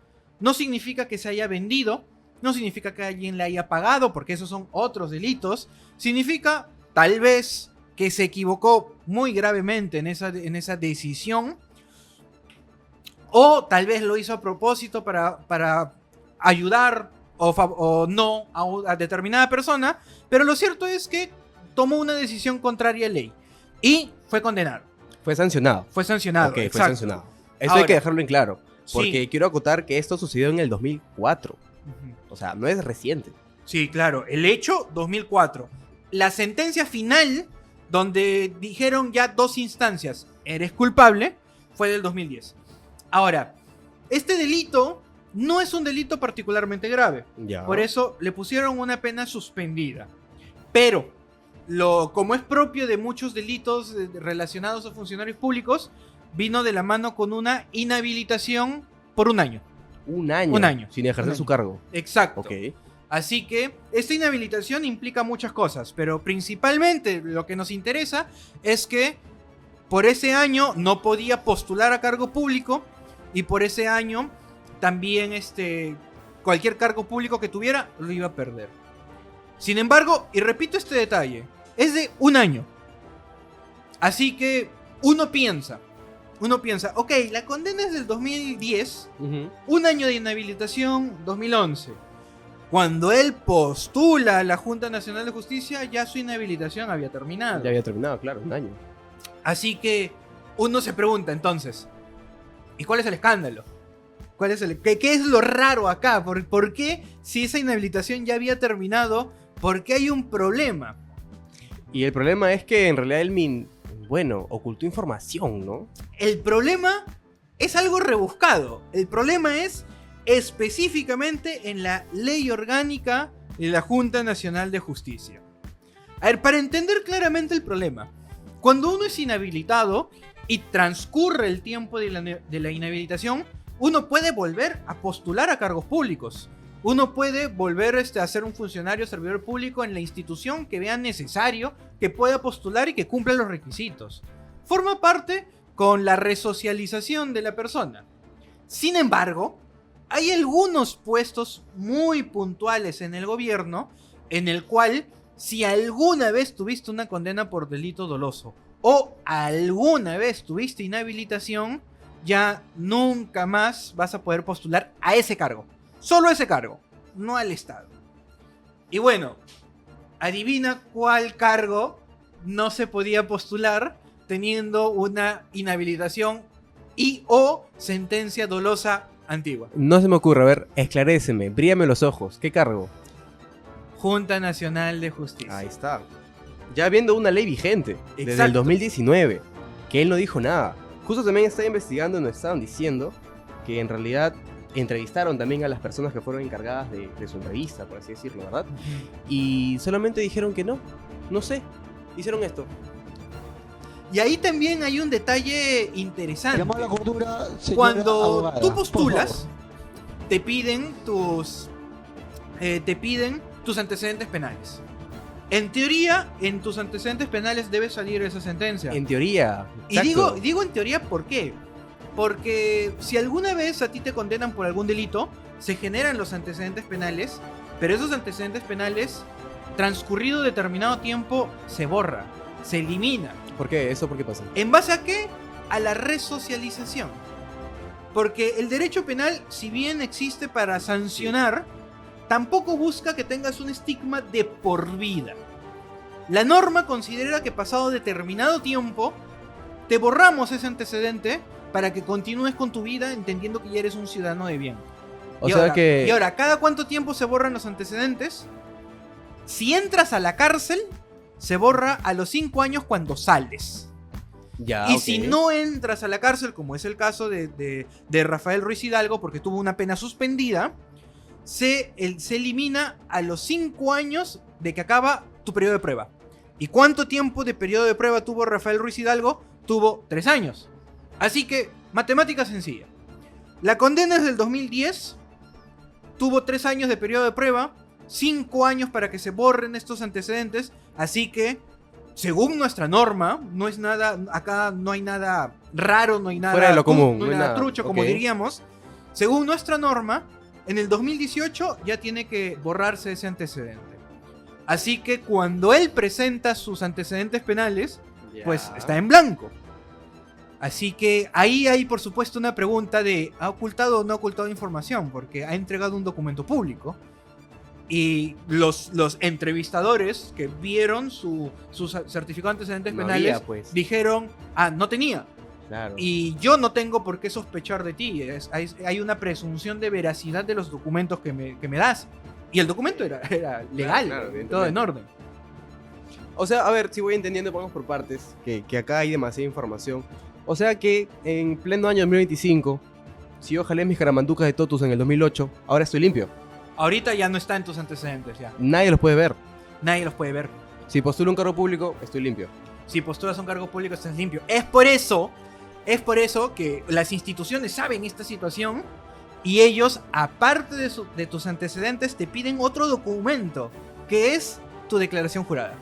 [SPEAKER 1] No significa que se haya vendido, no significa que alguien le haya pagado, porque esos son otros delitos. Significa, tal vez, que se equivocó muy gravemente en esa decisión, o tal vez lo hizo a propósito para ayudar o no a determinada persona, pero lo cierto es que tomó una decisión contraria a ley y fue condenado,
[SPEAKER 2] Fue sancionado.
[SPEAKER 1] fue sancionado.
[SPEAKER 2] Ok, fue
[SPEAKER 1] exacto.
[SPEAKER 2] sancionado. Eso hay
[SPEAKER 1] Ahora,
[SPEAKER 2] que dejarlo en claro. Porque
[SPEAKER 1] sí.
[SPEAKER 2] quiero acotar que esto sucedió en el 2004.
[SPEAKER 1] Ujú.
[SPEAKER 2] O sea, no es reciente.
[SPEAKER 1] Sí, claro. El hecho, 2004. La sentencia final, donde dijeron ya 2 instancias, eres culpable, fue del 2010. Ahora, este delito no es un delito particularmente grave.
[SPEAKER 2] Ya.
[SPEAKER 1] Por eso le pusieron una pena suspendida. Pero, como es propio de muchos delitos relacionados a funcionarios públicos, vino de la mano con una inhabilitación por 1 año.
[SPEAKER 2] Un año.
[SPEAKER 1] Un año.
[SPEAKER 2] Sin ejercer
[SPEAKER 1] Un
[SPEAKER 2] su
[SPEAKER 1] año.
[SPEAKER 2] cargo.
[SPEAKER 1] Exacto.
[SPEAKER 2] Ok.
[SPEAKER 1] Así que esta inhabilitación implica muchas cosas, pero principalmente lo que nos interesa es que por ese año no podía postular a cargo público y por ese año también cualquier cargo público que tuviera lo iba a perder. Sin embargo, y repito este detalle, es de 1 año. Así que uno piensa, ok, la condena es del 2010,
[SPEAKER 2] Ujú.
[SPEAKER 1] 1 año de inhabilitación, 2011. Cuando él postula a la Junta Nacional de Justicia, ya su inhabilitación había terminado.
[SPEAKER 2] Ya había terminado, claro, un año.
[SPEAKER 1] Así que uno se pregunta entonces, ¿y cuál es el escándalo? ¿Qué es lo raro acá? ¿Por qué, si esa inhabilitación ya había terminado, por qué hay un problema?
[SPEAKER 2] Y el problema es que en realidad bueno, ocultó información, ¿no?
[SPEAKER 1] El problema es algo rebuscado. El problema es específicamente en la ley orgánica de la Junta Nacional de Justicia. A ver, para entender claramente el problema, cuando uno es inhabilitado y transcurre el tiempo de la inhabilitación, uno puede volver a postular a cargos públicos. Uno puede volver a ser un funcionario servidor público en la institución que vea necesario, que pueda postular y que cumpla los requisitos. Forma parte con la resocialización de la persona. Sin embargo, hay algunos puestos muy puntuales en el gobierno en el cual, si alguna vez tuviste una condena por delito doloso o alguna vez tuviste inhabilitación, ya nunca más vas a poder postular a ese cargo. Solo a ese cargo, no al Estado. Y bueno, adivina cuál cargo no se podía postular teniendo una inhabilitación y o sentencia dolosa antigua.
[SPEAKER 2] No se me ocurre, a ver, esclaréceme, bríame los ojos. ¿Qué cargo?
[SPEAKER 1] Junta Nacional de Justicia.
[SPEAKER 2] Ahí está. Ya viendo una ley vigente, desde el
[SPEAKER 1] Exacto.
[SPEAKER 2] 2019, que él no dijo nada. Justo también estaba investigando y nos estaban diciendo que en realidad entrevistaron también a las personas que fueron encargadas de su entrevista, por así decirlo, ¿verdad? Y solamente dijeron que no sé, hicieron esto.
[SPEAKER 1] Y ahí también hay un detalle interesante.
[SPEAKER 4] Llamó a la cordura, señora
[SPEAKER 1] Cuando
[SPEAKER 4] abogada,
[SPEAKER 1] tú
[SPEAKER 4] por
[SPEAKER 1] postulas,
[SPEAKER 4] favor.
[SPEAKER 1] te piden tus antecedentes penales. En teoría, en tus antecedentes penales debe salir esa sentencia.
[SPEAKER 2] En teoría.
[SPEAKER 1] Y
[SPEAKER 2] exacto.
[SPEAKER 1] digo en teoría, ¿por qué? Porque si alguna vez a ti te condenan por algún delito, se generan los antecedentes penales, pero esos antecedentes penales, transcurrido determinado tiempo, se borra, se elimina.
[SPEAKER 2] ¿Por qué? ¿Eso por qué pasa?
[SPEAKER 1] ¿En base a qué? A la resocialización. Porque el derecho penal, si bien existe para sancionar, tampoco busca que tengas un estigma de por vida. La norma considera que pasado determinado tiempo, te borramos ese antecedente para que continúes con tu vida entendiendo que ya eres un ciudadano de bien.
[SPEAKER 2] O sea que...
[SPEAKER 1] Y ahora, ¿cada cuánto tiempo se borran los antecedentes? Si entras a la cárcel, se borra a los 5 años cuando sales.
[SPEAKER 2] Ya,
[SPEAKER 1] Y
[SPEAKER 2] ok.
[SPEAKER 1] si no entras a la cárcel, como es el caso de Rafael Ruiz Hidalgo, porque tuvo una pena suspendida, se elimina a los 5 años de que acaba tu periodo de prueba. ¿Y cuánto tiempo de periodo de prueba tuvo Rafael Ruiz Hidalgo? Tuvo 3 años. Así que, matemática sencilla. La condena es del 2010, tuvo 3 años de periodo de prueba, 5 años para que se borren estos antecedentes, así que, según nuestra norma, no es nada, acá no hay nada raro, no hay nada
[SPEAKER 2] Fuera de lo común,
[SPEAKER 1] no
[SPEAKER 2] no
[SPEAKER 1] hay
[SPEAKER 2] hay
[SPEAKER 1] nada
[SPEAKER 2] nada,
[SPEAKER 1] trucho, como
[SPEAKER 2] ok.
[SPEAKER 1] diríamos. Según nuestra norma, en el 2018 ya tiene que borrarse ese antecedente. Así que cuando él presenta sus antecedentes penales,
[SPEAKER 2] Ya.
[SPEAKER 1] pues está en blanco. Así que ahí hay por supuesto una pregunta de ¿ha ocultado o no ha ocultado información? Porque ha entregado un documento público. Y los entrevistadores que vieron su certificado de antecedentes
[SPEAKER 2] No
[SPEAKER 1] penales
[SPEAKER 2] había, pues.
[SPEAKER 1] dijeron, no tenía.
[SPEAKER 2] Claro.
[SPEAKER 1] Y yo no tengo por qué sospechar de ti. Hay una presunción de veracidad de los documentos que me das. Y el documento era legal,
[SPEAKER 2] Claro,
[SPEAKER 1] todo
[SPEAKER 2] evidentemente.
[SPEAKER 1] en orden.
[SPEAKER 2] O sea, a ver, si voy entendiendo, vamos por partes, que acá hay demasiada información. O sea que en pleno año 2025, si yo jalé mis caramanducas de Totus en el 2008, ahora estoy limpio.
[SPEAKER 1] Ahorita ya no está en tus antecedentes, ya.
[SPEAKER 2] Nadie los puede ver.
[SPEAKER 1] Nadie los puede ver.
[SPEAKER 2] Si postulo un cargo público, estoy limpio.
[SPEAKER 1] Si postulas un cargo público, estás limpio. Es por eso que las instituciones saben esta situación y ellos, aparte de tus antecedentes, te piden otro documento, que es tu declaración jurada.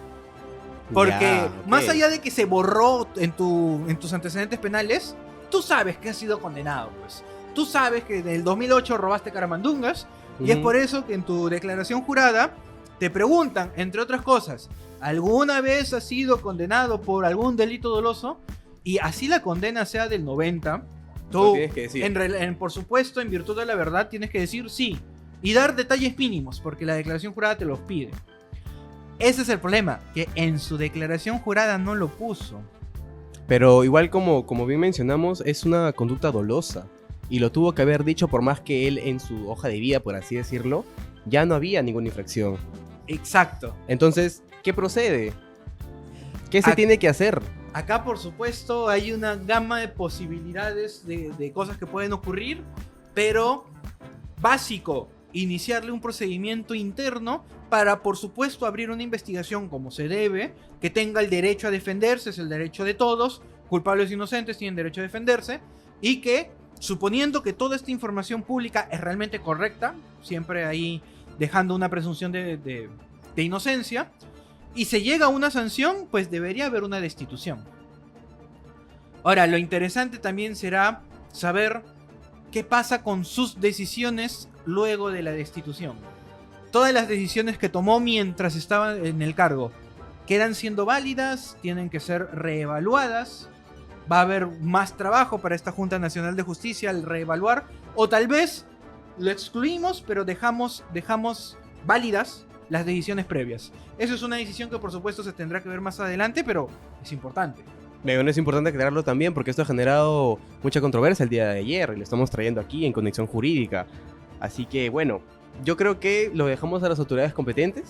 [SPEAKER 1] Porque
[SPEAKER 2] Ya, ok.
[SPEAKER 1] más allá de que se borró en tus antecedentes penales, tú sabes que has sido condenado, pues. Tú sabes que en el 2008 robaste caramandungas y es
[SPEAKER 2] Ujú.
[SPEAKER 1] por eso que en tu declaración jurada te preguntan, entre otras cosas, ¿alguna vez has sido condenado por algún delito doloso? Y así la condena sea del 90,
[SPEAKER 2] Lo
[SPEAKER 1] tú,
[SPEAKER 2] tienes que decir.
[SPEAKER 1] por supuesto, en virtud de la verdad, tienes que decir sí. Y dar detalles mínimos, porque la declaración jurada te los pide. Ese es el problema, que en su declaración jurada no lo puso.
[SPEAKER 2] Pero igual como bien mencionamos, es una conducta dolosa. Y lo tuvo que haber dicho por más que él en su hoja de vida, por así decirlo, ya no había ninguna infracción.
[SPEAKER 1] Exacto.
[SPEAKER 2] Entonces, ¿qué procede? ¿Qué se
[SPEAKER 1] Ac-
[SPEAKER 2] tiene que hacer?
[SPEAKER 1] Acá, por supuesto, hay una gama de posibilidades de cosas que pueden ocurrir, pero básico, iniciarle un procedimiento interno para, por supuesto, abrir una investigación como se debe, que tenga el derecho a defenderse, es el derecho de todos, culpables e inocentes tienen derecho a defenderse, y que, suponiendo que toda esta información pública es realmente correcta, siempre ahí dejando una presunción de inocencia, y se llega a una sanción, pues debería haber una destitución. Ahora, lo interesante también será saber qué pasa con sus decisiones luego de la destitución. Todas las decisiones que tomó mientras estaba en el cargo quedan siendo válidas, tienen que ser reevaluadas. Va a haber más trabajo para esta Junta Nacional de Justicia al reevaluar, o tal vez lo excluimos, pero dejamos válidas las decisiones previas. Eso es una decisión que por supuesto se tendrá que ver más adelante, pero es importante.
[SPEAKER 2] Bueno, es importante aclararlo también porque esto ha generado mucha controversia el día de ayer y lo estamos trayendo aquí en Conexión Jurídica. Así que bueno, yo creo que lo dejamos a las autoridades competentes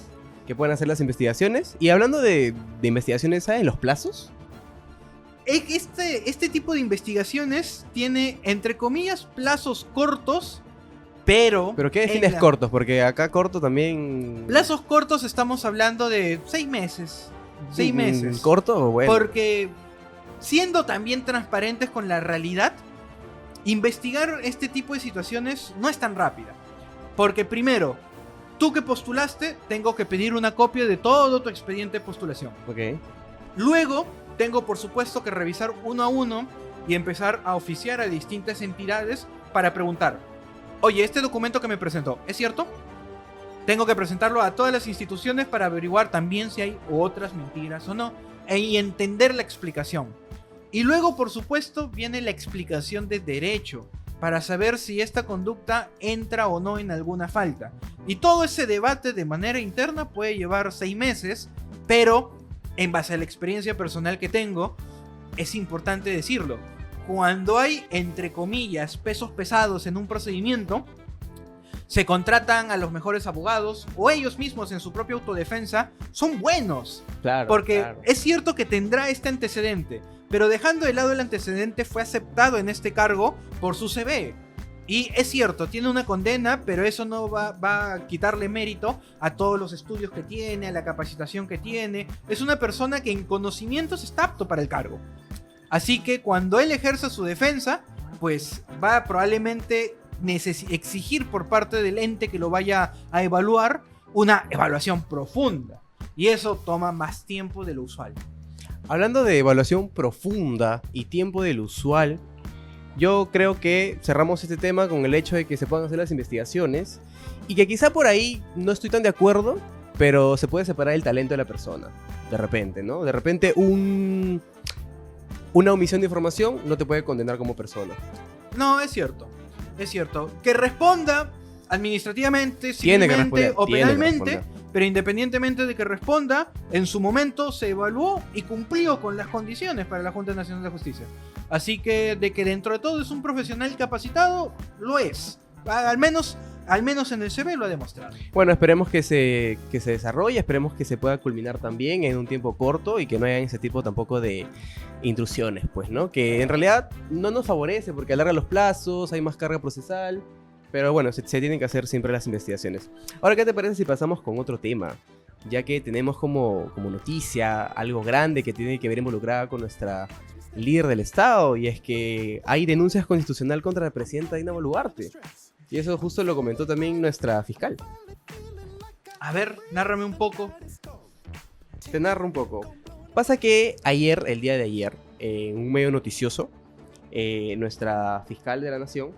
[SPEAKER 2] que puedan hacer las investigaciones. Y hablando de investigaciones, ¿saben los plazos?
[SPEAKER 1] Este tipo de investigaciones tiene, entre comillas, plazos cortos, pero...
[SPEAKER 2] ¿Pero qué
[SPEAKER 1] en
[SPEAKER 2] defines
[SPEAKER 1] la-
[SPEAKER 2] cortos? Porque acá corto también...
[SPEAKER 1] Plazos cortos estamos hablando de 6 meses. 6 meses.
[SPEAKER 2] ¿Corto o bueno?
[SPEAKER 1] Porque, siendo también transparentes con la realidad, investigar este tipo de situaciones no es tan rápida. Porque primero, tú que postulaste, tengo que pedir una copia de todo tu expediente de postulación.
[SPEAKER 2] Ok.
[SPEAKER 1] Luego, tengo por supuesto que revisar uno a uno y empezar a oficiar a distintas entidades para preguntar, oye, este documento que me presentó, ¿es cierto? Tengo que presentarlo a todas las instituciones para averiguar también si hay otras mentiras o no, y entender la explicación. Y luego, por supuesto, viene la explicación de derecho, para saber si esta conducta entra o no en alguna falta. Y todo ese debate de manera interna puede llevar 6 meses, pero en base a la experiencia personal que tengo, es importante decirlo. Cuando hay, entre comillas, pesos pesados en un procedimiento, se contratan a los mejores abogados o ellos mismos en su propia autodefensa son buenos.
[SPEAKER 2] Claro.
[SPEAKER 1] Porque
[SPEAKER 2] claro.
[SPEAKER 1] es cierto que tendrá este antecedente, pero dejando de lado el antecedente fue aceptado en este cargo por su CV. Y es cierto, tiene una condena, pero eso no va a quitarle mérito a todos los estudios que tiene, a la capacitación que tiene. Es una persona que en conocimientos está apto para el cargo. Así que cuando él ejerza su defensa, pues va a probablemente exigir por parte del ente que lo vaya a evaluar una evaluación profunda. Y eso toma más tiempo de lo usual.
[SPEAKER 2] Hablando de evaluación profunda y tiempo del usual, yo creo que cerramos este tema con el hecho de que se puedan hacer las investigaciones y que quizá por ahí no estoy tan de acuerdo, pero se puede separar el talento de la persona. De repente, ¿no? De repente una omisión de información no te puede condenar como persona.
[SPEAKER 1] No, es cierto. Es cierto. Que responda administrativamente,
[SPEAKER 2] Tiene que
[SPEAKER 1] civilmente
[SPEAKER 2] responder,
[SPEAKER 1] o
[SPEAKER 2] tiene que
[SPEAKER 1] penalmente,
[SPEAKER 2] responder.
[SPEAKER 1] pero independientemente de que responda, en su momento se evaluó y cumplió con las condiciones para la Junta Nacional de Justicia. Así que de que dentro de todo es un profesional capacitado, lo es. Al menos en el CV lo ha demostrado.
[SPEAKER 2] Bueno, esperemos que se desarrolle, esperemos que se pueda culminar también en un tiempo corto y que no haya ese tipo tampoco de intrusiones, pues, ¿no? Que en realidad no nos favorece porque alarga los plazos, hay más carga procesal, pero bueno, se tienen que hacer siempre las investigaciones. Ahora, ¿qué te parece si pasamos con otro tema? Ya que tenemos como noticia algo grande que tiene que ver involucrada con nuestra líder del Estado, y es que hay denuncias constitucional contra la presidenta Dina Boluarte. Y eso justo lo comentó también nuestra fiscal.
[SPEAKER 1] A ver, nárrame un poco.
[SPEAKER 2] Te narro un poco. Pasa que ayer, el día de ayer, en un medio noticioso, nuestra fiscal de la nación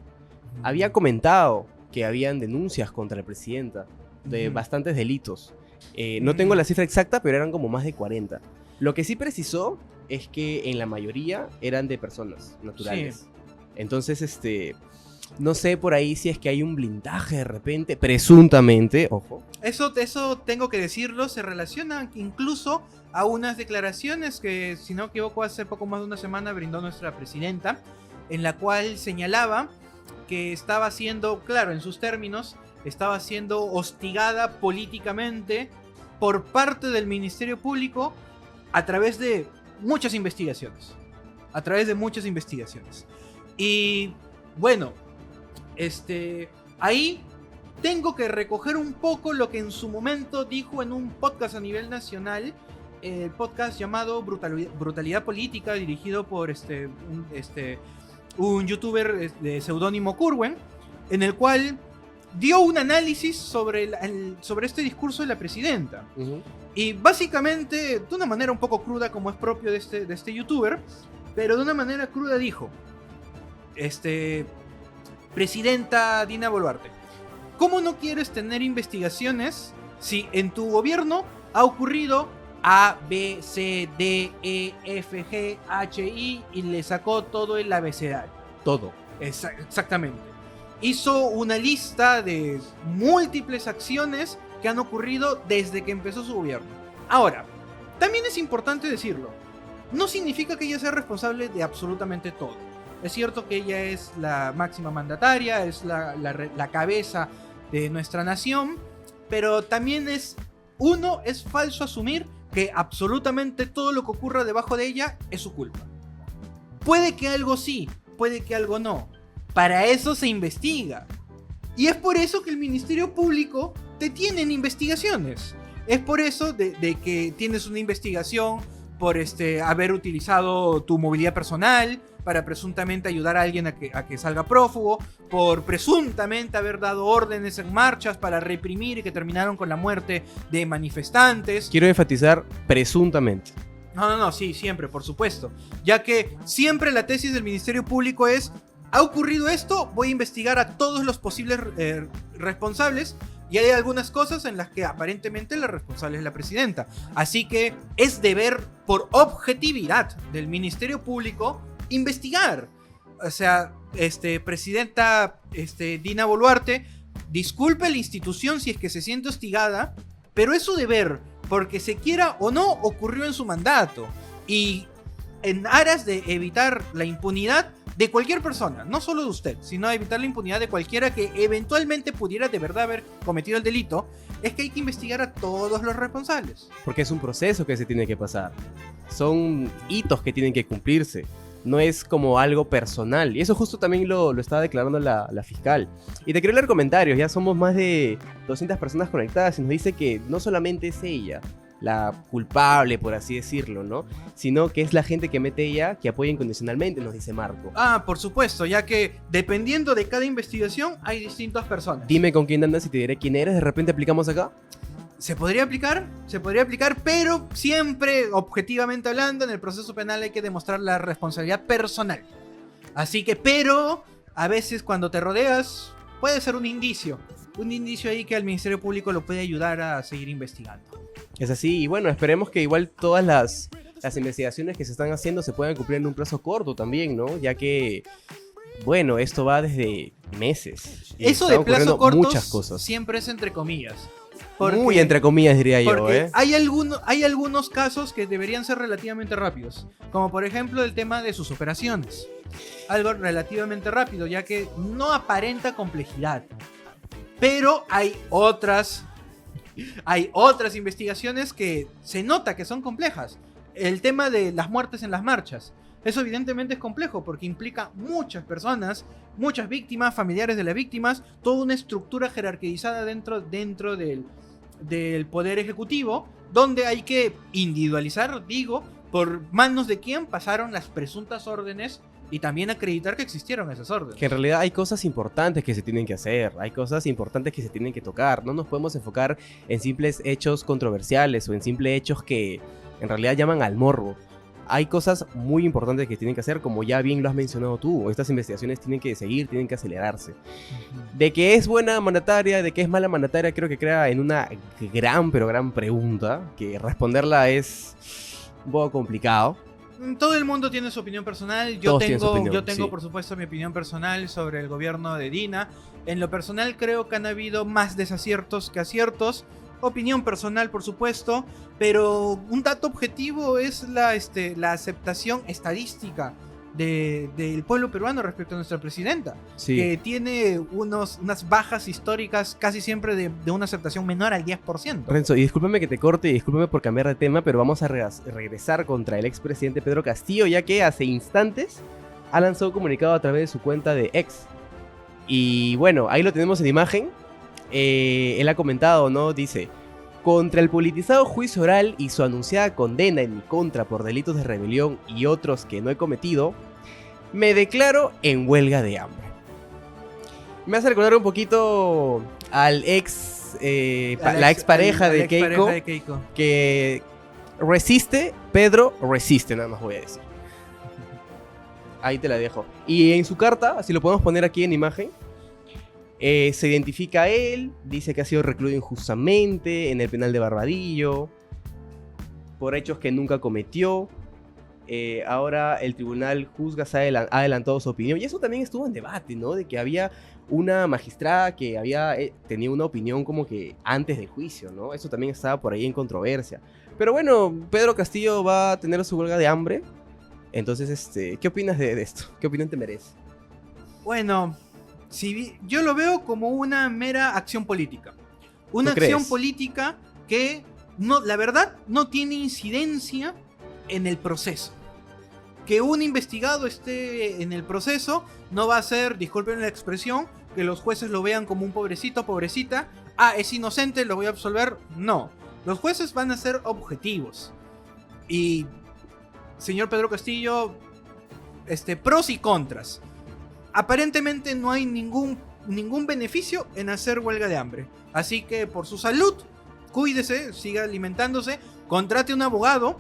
[SPEAKER 2] había comentado que habían denuncias contra la presidenta de bastantes delitos. No tengo la cifra exacta, pero eran como más de 40. Lo que sí precisó es que en la mayoría eran de personas naturales.
[SPEAKER 1] Sí.
[SPEAKER 2] Entonces, no sé por ahí si es que hay un blindaje de repente, presuntamente, ojo.
[SPEAKER 1] Eso tengo que decirlo, se relaciona incluso a unas declaraciones que, si no me equivoco, hace poco más de una semana brindó nuestra presidenta, en la cual señalaba que estaba siendo, claro, en sus términos, estaba siendo hostigada políticamente por parte del Ministerio Público a través de muchas investigaciones. Y bueno, ahí tengo que recoger un poco lo que en su momento dijo en un podcast a nivel nacional, el podcast llamado Brutalidad Política, dirigido por un youtuber de seudónimo Curwen, en el cual dio un análisis sobre este discurso de la presidenta. Y básicamente, de una manera un poco cruda, como es propio de este youtuber, pero de una manera cruda dijo: Presidenta Dina Boluarte, ¿cómo no quieres tener investigaciones si en tu gobierno ha ocurrido A, B, C, D, E, F, G, H, I y le sacó todo el abecedario?
[SPEAKER 2] Todo.
[SPEAKER 1] Exactamente. Hizo una lista de múltiples acciones que han ocurrido desde que empezó su gobierno. Ahora, también es importante decirlo, no significa que ella sea responsable de absolutamente todo. Es cierto que ella es la máxima mandataria, es la cabeza de nuestra nación, pero también es falso asumir que absolutamente todo lo que ocurra debajo de ella es su culpa. Puede que algo sí, puede que algo no. Para eso se investiga. Y es por eso que el Ministerio Público te tiene en investigaciones. Es por eso de que tienes una investigación por haber utilizado tu movilidad personal para presuntamente ayudar a alguien a que salga prófugo, por presuntamente haber dado órdenes en marchas para reprimir y que terminaron con la muerte de manifestantes.
[SPEAKER 2] Quiero enfatizar presuntamente.
[SPEAKER 1] No, sí, siempre, por supuesto. Ya que siempre la tesis del Ministerio Público es: ha ocurrido esto, voy a investigar a todos los posibles responsables, y hay algunas cosas en las que aparentemente la responsable es la presidenta. Así que es deber, por objetividad del Ministerio Público, investigar. O sea, presidenta Dina Boluarte, disculpe a la institución si es que se siente hostigada, pero es su deber, porque se quiera o no, ocurrió en su mandato. Y en aras de evitar la impunidad de cualquier persona, no solo de usted, sino de evitar la impunidad de cualquiera que eventualmente pudiera de verdad haber cometido el delito, es que hay que investigar a todos los responsables.
[SPEAKER 2] Porque es un proceso que se tiene que pasar. Son hitos que tienen que cumplirse. No es como algo personal. Y eso justo también lo estaba declarando la fiscal. Y te quiero leer comentarios. Ya somos más de 200 personas conectadas y nos dice que no solamente es ella la culpable, por así decirlo, ¿no? Sino que es la gente que mete ella que apoya incondicionalmente, nos dice Marco.
[SPEAKER 1] Ah, por supuesto, ya que dependiendo de cada investigación hay distintas personas.
[SPEAKER 2] Dime con quién andas y te diré quién eres. De repente aplicamos acá.
[SPEAKER 1] Se podría aplicar, pero siempre, objetivamente hablando, en el proceso penal hay que demostrar la responsabilidad personal. Así que, pero, a veces cuando te rodeas, puede ser un indicio ahí que al Ministerio Público lo puede ayudar a seguir investigando.
[SPEAKER 2] Es así, y bueno, esperemos que igual todas las investigaciones que se están haciendo se puedan cumplir en un plazo corto también, ¿no? Ya que bueno, esto va desde meses. Y
[SPEAKER 1] Eso
[SPEAKER 2] están
[SPEAKER 1] de plazo
[SPEAKER 2] ocurriendo
[SPEAKER 1] cortos
[SPEAKER 2] muchas cosas.
[SPEAKER 1] siempre es entre comillas.
[SPEAKER 2] Muy entre comillas, diría yo,
[SPEAKER 1] Porque
[SPEAKER 2] ¿eh?
[SPEAKER 1] hay algunos casos que deberían ser relativamente rápidos, como por ejemplo el tema de sus operaciones. Algo relativamente rápido, ya que no aparenta complejidad. Pero hay otras investigaciones que se nota que son complejas. El tema de las muertes en las marchas. Eso evidentemente es complejo porque implica muchas personas, muchas víctimas, familiares de las víctimas, toda una estructura jerarquizada dentro del poder ejecutivo, donde hay que individualizar, digo, por manos de quién pasaron las presuntas órdenes y también acreditar que existieron esas órdenes.
[SPEAKER 2] Que en realidad hay cosas importantes que se tienen que hacer, hay cosas importantes que se tienen que tocar. No nos podemos enfocar en simples hechos controversiales o en simples hechos que en realidad llaman al morbo. Hay cosas muy importantes que tienen que hacer, como ya bien lo has mencionado tú. Estas investigaciones tienen que seguir, tienen que acelerarse. De que es buena mandataria, de que es mala mandataria, creo que crea en una gran, pero gran pregunta, que responderla es un poco complicado.
[SPEAKER 1] Todo el mundo tiene su opinión personal.
[SPEAKER 2] Todos tienen su opinión,
[SPEAKER 1] yo tengo
[SPEAKER 2] sí.
[SPEAKER 1] por supuesto mi opinión personal sobre el gobierno de Dina. En lo personal creo que han habido más desaciertos que aciertos. Opinión personal, por supuesto, pero un dato objetivo es la aceptación estadística del pueblo peruano respecto a nuestra presidenta,
[SPEAKER 2] Sí.
[SPEAKER 1] que tiene unas bajas históricas casi siempre de una aceptación menor al 10%.
[SPEAKER 2] Renzo, y discúlpame que te corte y discúlpame por cambiar de tema, pero vamos a regresar contra el expresidente Pedro Castillo, ya que hace instantes ha lanzado un comunicado a través de su cuenta de X. Y bueno, ahí lo tenemos en imagen. Él ha comentado, ¿no? Dice: contra el politizado juicio oral y su anunciada condena en mi contra por delitos de rebelión y otros que no he cometido, me declaro en huelga de hambre. Me hace recordar un poquito al la expareja de Keiko, que resiste, Pedro resiste, nada más voy a decir. Ahí te la dejo. Y en su carta, así lo podemos poner aquí en imagen, se identifica a él, dice que ha sido recluido injustamente en el penal de Barbadillo, por hechos que nunca cometió. Ahora el tribunal juzga, ha adelantado su opinión. Y eso también estuvo en debate, ¿no? De que había una magistrada que había tenido una opinión como que antes del juicio, ¿no? Eso también estaba por ahí en controversia. Pero bueno, Pedro Castillo va a tener su huelga de hambre. Entonces, ¿qué opinas de esto? ¿Qué opinión te merece?
[SPEAKER 1] Bueno, yo lo veo como una mera acción política. Una
[SPEAKER 2] ¿Tú crees?
[SPEAKER 1] acción política que, no, la verdad, no tiene incidencia en el proceso. Que un investigado esté en el proceso no va a ser, disculpen la expresión, que los jueces lo vean como un pobrecito, pobrecita. Ah, es inocente, lo voy a absolver. No. Los jueces van a ser objetivos. Y, señor Pedro Castillo, pros y contras. Aparentemente no hay ningún beneficio en hacer huelga de hambre. Así que por su salud, cuídese, siga alimentándose, contrate un abogado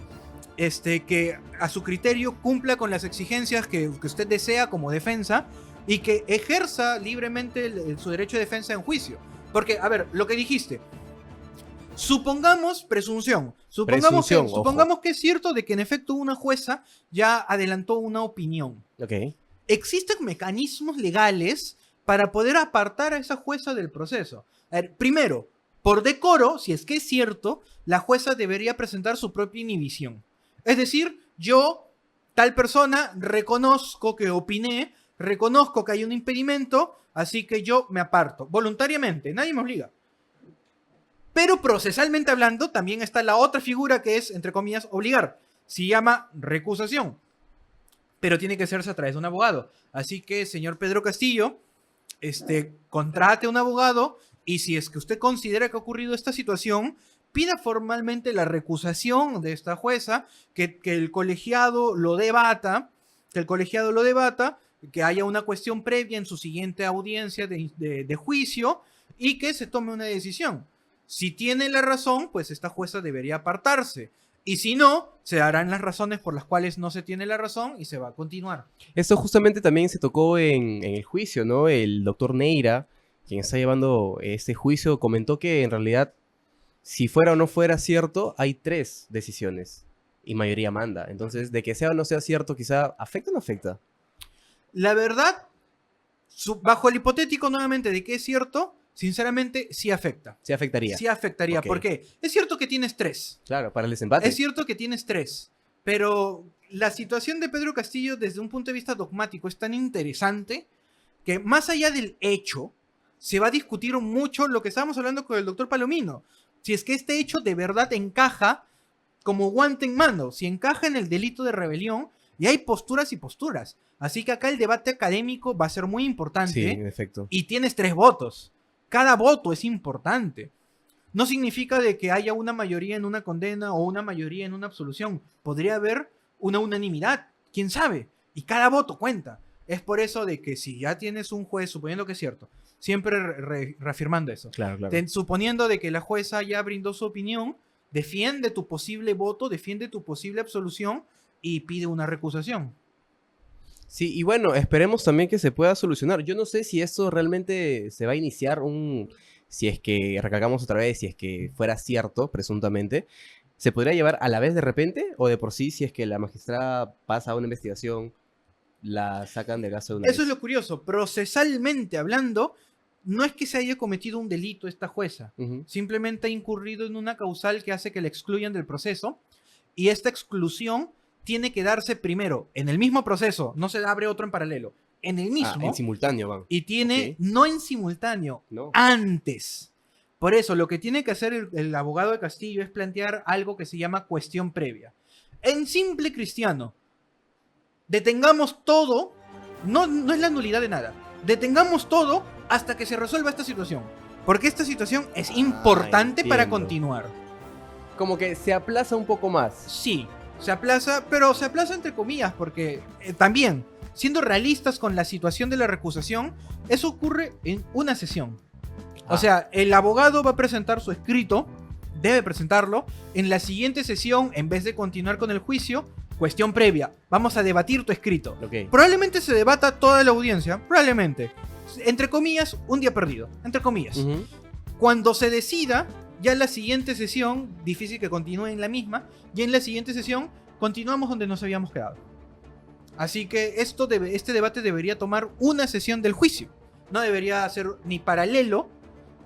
[SPEAKER 1] que a su criterio cumpla con las exigencias que usted desea como defensa y que ejerza libremente su derecho de defensa en juicio. Porque, a ver, lo que dijiste, supongamos presunción. Supongamos que es cierto de que en efecto una jueza ya adelantó una opinión.
[SPEAKER 2] Ok.
[SPEAKER 1] Existen mecanismos legales para poder apartar a esa jueza del proceso. A ver, primero, por decoro, si es que es cierto, la jueza debería presentar su propia inhibición. Es decir, yo, tal persona, reconozco que opiné, reconozco que hay un impedimento, así que yo me aparto, voluntariamente, nadie me obliga. Pero procesalmente hablando, también está la otra figura que es, entre comillas, obligar. Se llama recusación. Pero tiene que hacerse a través de un abogado. Así que, señor Pedro Castillo, contrate un abogado y si es que usted considera que ha ocurrido esta situación, pida formalmente la recusación de esta jueza, que el colegiado lo debata, que haya una cuestión previa en su siguiente audiencia de juicio y que se tome una decisión. Si tiene la razón, pues esta jueza debería apartarse. Y si no, se darán las razones por las cuales no se tiene la razón y se va a continuar.
[SPEAKER 2] Esto justamente también se tocó en el juicio, ¿no? El doctor Neira, quien está llevando este juicio, comentó que en realidad, si fuera o no fuera cierto, hay 3 decisiones y mayoría manda. Entonces, de que sea o no sea cierto, quizá, ¿afecta o no afecta?
[SPEAKER 1] La verdad, Bajo el hipotético nuevamente de que es cierto, sinceramente sí afecta.
[SPEAKER 2] Se afectaría.
[SPEAKER 1] Sí afectaría.
[SPEAKER 2] Ok.
[SPEAKER 1] ¿Por qué? Es cierto que tienes 3.
[SPEAKER 2] Claro, para el desempate.
[SPEAKER 1] Es cierto que tienes 3. Pero la situación de Pedro Castillo desde un punto de vista dogmático es tan interesante que más allá del hecho, se va a discutir mucho lo que estábamos hablando con el doctor Palomino. Si es que este hecho de verdad encaja como guante en mano, si encaja en el delito de rebelión, y hay posturas y posturas. Así que acá el debate académico va a ser muy importante.
[SPEAKER 2] Sí, en efecto.
[SPEAKER 1] Y tienes 3 votos. Cada voto es importante. No significa de que haya una mayoría en una condena o una mayoría en una absolución. Podría haber una unanimidad, quién sabe. Y cada voto cuenta. Es por eso de que si ya tienes un juez, suponiendo que es cierto, siempre reafirmando eso,
[SPEAKER 2] Claro, claro.
[SPEAKER 1] suponiendo de que la jueza ya brindó su opinión, defiende tu posible voto, defiende tu posible absolución y pide una recusación.
[SPEAKER 2] Sí, y bueno, esperemos también que se pueda solucionar. Yo no sé si esto realmente se va a iniciar si es que, recalcamos otra vez, si es que fuera cierto, presuntamente, ¿se podría llevar a la vez de repente? ¿O de por sí, si es que la magistrada pasa a una investigación, la sacan de caso de una
[SPEAKER 1] Eso es
[SPEAKER 2] vez?
[SPEAKER 1] lo curioso. Procesalmente hablando, no es que se haya cometido un delito esta jueza.
[SPEAKER 2] Ujú.
[SPEAKER 1] Simplemente ha incurrido en una causal que hace que la excluyan del proceso. Y esta exclusión tiene que darse primero en el mismo proceso. No se abre otro en paralelo. En el
[SPEAKER 2] Ah,
[SPEAKER 1] mismo.
[SPEAKER 2] en simultáneo van.
[SPEAKER 1] Y tiene,
[SPEAKER 2] Ok.
[SPEAKER 1] no en simultáneo,
[SPEAKER 2] No.
[SPEAKER 1] antes. Por eso, lo que tiene que hacer el abogado de Castillo es plantear algo que se llama cuestión previa. En simple cristiano, detengamos todo, no es la nulidad de nada, detengamos todo hasta que se resuelva esta situación. Porque esta situación es importante para
[SPEAKER 2] entiendo.
[SPEAKER 1] continuar.
[SPEAKER 2] Como que se aplaza un poco más.
[SPEAKER 1] Sí, se aplaza, pero se aplaza entre comillas, porque también, siendo realistas con la situación de la recusación, eso ocurre en una sesión. O
[SPEAKER 2] Ah.
[SPEAKER 1] sea, el abogado va a presentar su escrito, debe presentarlo, en la siguiente sesión, en vez de continuar con el juicio, cuestión previa, vamos a debatir tu escrito.
[SPEAKER 2] Ok.
[SPEAKER 1] Probablemente se debata toda la audiencia, probablemente. Entre comillas, un día perdido, entre comillas.
[SPEAKER 2] Ujú.
[SPEAKER 1] Cuando se decida, ya en la siguiente sesión, difícil que continúe en la misma, y en la siguiente sesión continuamos donde nos habíamos quedado. Así que este debate debería tomar una sesión del juicio. No debería ser ni paralelo,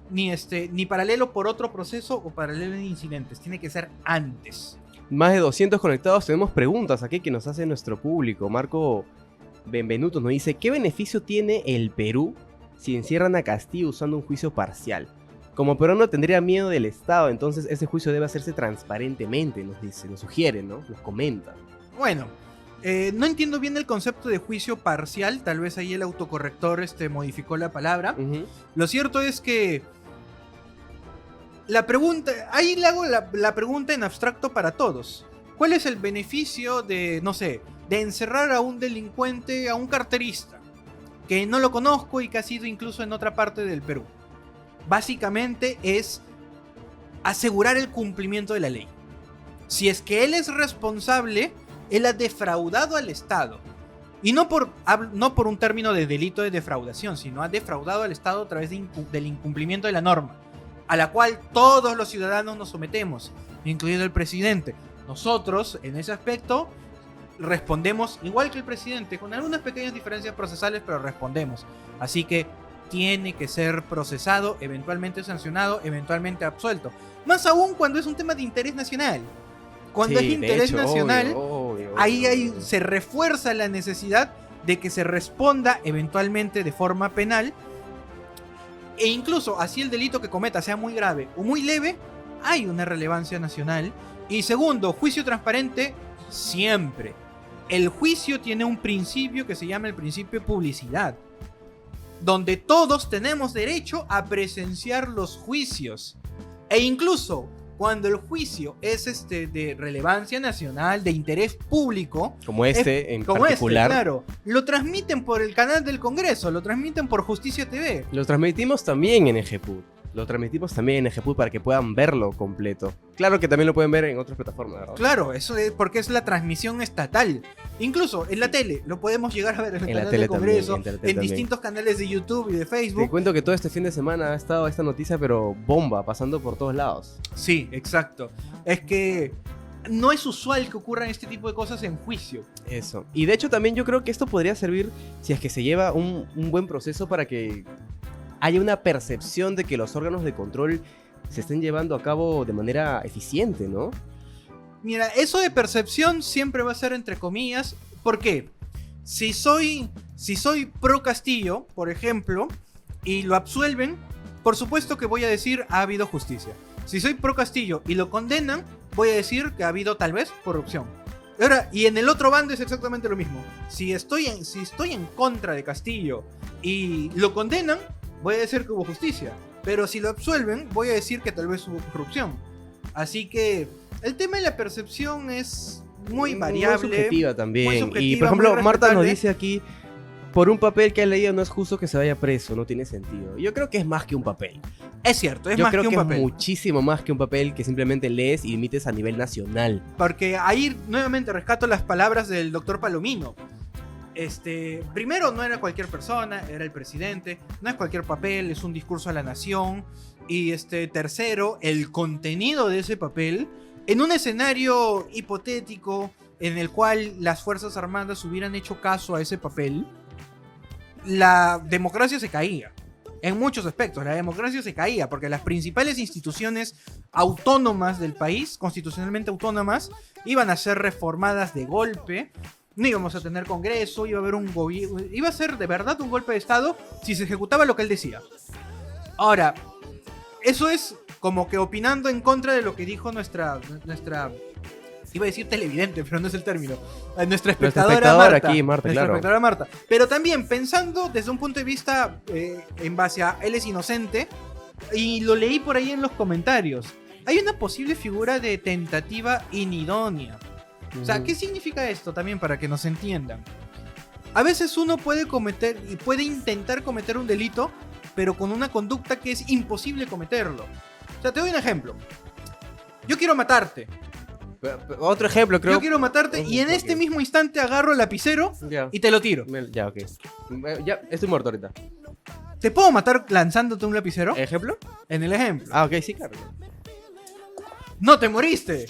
[SPEAKER 1] ni paralelo por otro proceso o paralelo en incidentes. Tiene que ser antes.
[SPEAKER 2] Más de 200 conectados. Tenemos preguntas aquí que nos hace nuestro público. Marco Benvenuto nos dice: ¿qué beneficio tiene el Perú si encierran a Castillo usando un juicio parcial? Como peruano tendría miedo del Estado, entonces ese juicio debe hacerse transparentemente, nos dice, nos sugiere, ¿no? Nos comenta.
[SPEAKER 1] Bueno, no entiendo bien el concepto de juicio parcial. Tal vez ahí el autocorrector modificó la palabra.
[SPEAKER 2] Ujú.
[SPEAKER 1] Lo cierto es que la pregunta, ahí le hago la pregunta en abstracto para todos. ¿Cuál es el beneficio de, no sé, de encerrar a un delincuente, a un carterista, que no lo conozco y que ha sido incluso en otra parte del Perú? Básicamente es asegurar el cumplimiento de la ley. Si es que él es responsable, él ha defraudado al Estado. Y no por un término de delito de defraudación, sino ha defraudado al Estado a través del incumplimiento de la norma, a la cual todos los ciudadanos nos sometemos, incluido el presidente. Nosotros, en ese aspecto, respondemos igual que el presidente, con algunas pequeñas diferencias procesales, pero respondemos. Así que tiene que ser procesado, eventualmente sancionado, eventualmente absuelto. Más aún cuando es un tema de interés nacional. Cuando
[SPEAKER 2] Sí,
[SPEAKER 1] es de interés
[SPEAKER 2] hecho,
[SPEAKER 1] nacional,
[SPEAKER 2] obvio,
[SPEAKER 1] ahí se refuerza la necesidad de que se responda eventualmente de forma penal. E incluso, así el delito que cometa sea muy grave o muy leve, hay una relevancia nacional. Y segundo, juicio transparente, siempre. El juicio tiene un principio que se llama el principio de publicidad, donde todos tenemos derecho a presenciar los juicios. E incluso cuando el juicio es de relevancia nacional, de interés público,
[SPEAKER 2] como este en
[SPEAKER 1] como
[SPEAKER 2] particular.
[SPEAKER 1] claro, lo transmiten por el canal del Congreso, lo transmiten por Justicia TV.
[SPEAKER 2] Lo transmitimos también en Ejeput. Lo transmitimos también en Ejeput para que puedan verlo completo. Claro que también lo pueden ver en otras plataformas, ¿verdad?
[SPEAKER 1] Claro, eso es porque es la transmisión estatal. Incluso en la tele lo podemos llegar a ver en el
[SPEAKER 2] En la
[SPEAKER 1] canal
[SPEAKER 2] tele
[SPEAKER 1] del Congreso,
[SPEAKER 2] también, en la tele
[SPEAKER 1] en
[SPEAKER 2] también.
[SPEAKER 1] distintos canales de YouTube y de
[SPEAKER 2] Te
[SPEAKER 1] Facebook.
[SPEAKER 2] cuento que todo este fin de semana ha estado esta noticia, pero bomba, pasando por todos lados.
[SPEAKER 1] Sí, exacto. Es que no es usual que ocurran este tipo de cosas en juicio.
[SPEAKER 2] Eso. Y de hecho también yo creo que esto podría servir si es que se lleva un buen proceso para que haya una percepción de que los órganos de control se estén llevando a cabo de manera eficiente, ¿no?
[SPEAKER 1] Mira, eso de percepción siempre va a ser entre comillas. ¿Por qué? Si soy pro Castillo, por ejemplo, y lo absuelven, por supuesto que voy a decir ha habido justicia. Si soy pro Castillo y lo condenan, voy a decir que ha habido tal vez corrupción. Ahora, y en el otro bando es exactamente lo mismo. Si estoy en contra de Castillo y lo condenan, voy a decir que hubo justicia. Pero si lo absuelven, voy a decir que tal vez hubo corrupción. Así que el tema de la percepción es muy variable.
[SPEAKER 2] Muy subjetiva también.
[SPEAKER 1] muy subjetiva,
[SPEAKER 2] y por ejemplo,
[SPEAKER 1] muy
[SPEAKER 2] Marta nos
[SPEAKER 1] respetable.
[SPEAKER 2] dice aquí, por un papel que ha leído no es justo que se vaya preso, no tiene sentido. Yo creo que es más que un papel.
[SPEAKER 1] Es cierto, es
[SPEAKER 2] Yo
[SPEAKER 1] más
[SPEAKER 2] creo
[SPEAKER 1] que un
[SPEAKER 2] que
[SPEAKER 1] papel.
[SPEAKER 2] es muchísimo más que un papel que simplemente lees y emites a nivel nacional.
[SPEAKER 1] Porque ahí nuevamente rescato las palabras del doctor Palomino. Primero, no era cualquier persona, era el presidente. No es cualquier papel, es un discurso a la nación. Y tercero, el contenido de ese papel en un escenario hipotético en el cual las Fuerzas Armadas hubieran hecho caso a ese papel, la democracia se caía. En muchos aspectos, la democracia se caía porque las principales instituciones autónomas del país, constitucionalmente autónomas, iban a ser reformadas de golpe. No íbamos a tener congreso, iba a haber un gobierno, iba a ser de verdad un golpe de estado si se ejecutaba lo que él decía. Ahora, eso es como que opinando en contra de lo que dijo nuestra iba a decir televidente, pero no es el término. Nuestra espectadora Marta.
[SPEAKER 2] Aquí, Marta,
[SPEAKER 1] Nuestra
[SPEAKER 2] claro.
[SPEAKER 1] espectadora Marta. Pero también pensando desde un punto de vista en base a él es inocente, y lo leí por ahí en los comentarios. Hay una posible figura de tentativa inidónea. O sea, ¿qué significa esto también para que nos entiendan? A veces uno puede cometer y puede intentar cometer un delito, pero con una conducta que es imposible cometerlo. O sea, te doy un ejemplo. Yo quiero matarte.
[SPEAKER 2] Otro ejemplo, creo.
[SPEAKER 1] Yo quiero matarte y en este mismo instante agarro el lapicero
[SPEAKER 2] Ya.
[SPEAKER 1] y te lo tiro.
[SPEAKER 2] Ya, ok. Ya, estoy muerto ahorita.
[SPEAKER 1] ¿Te puedo matar lanzándote un lapicero?
[SPEAKER 2] ¿Ejemplo?
[SPEAKER 1] En el ejemplo.
[SPEAKER 2] Ah, ok, sí, claro.
[SPEAKER 1] No te moriste.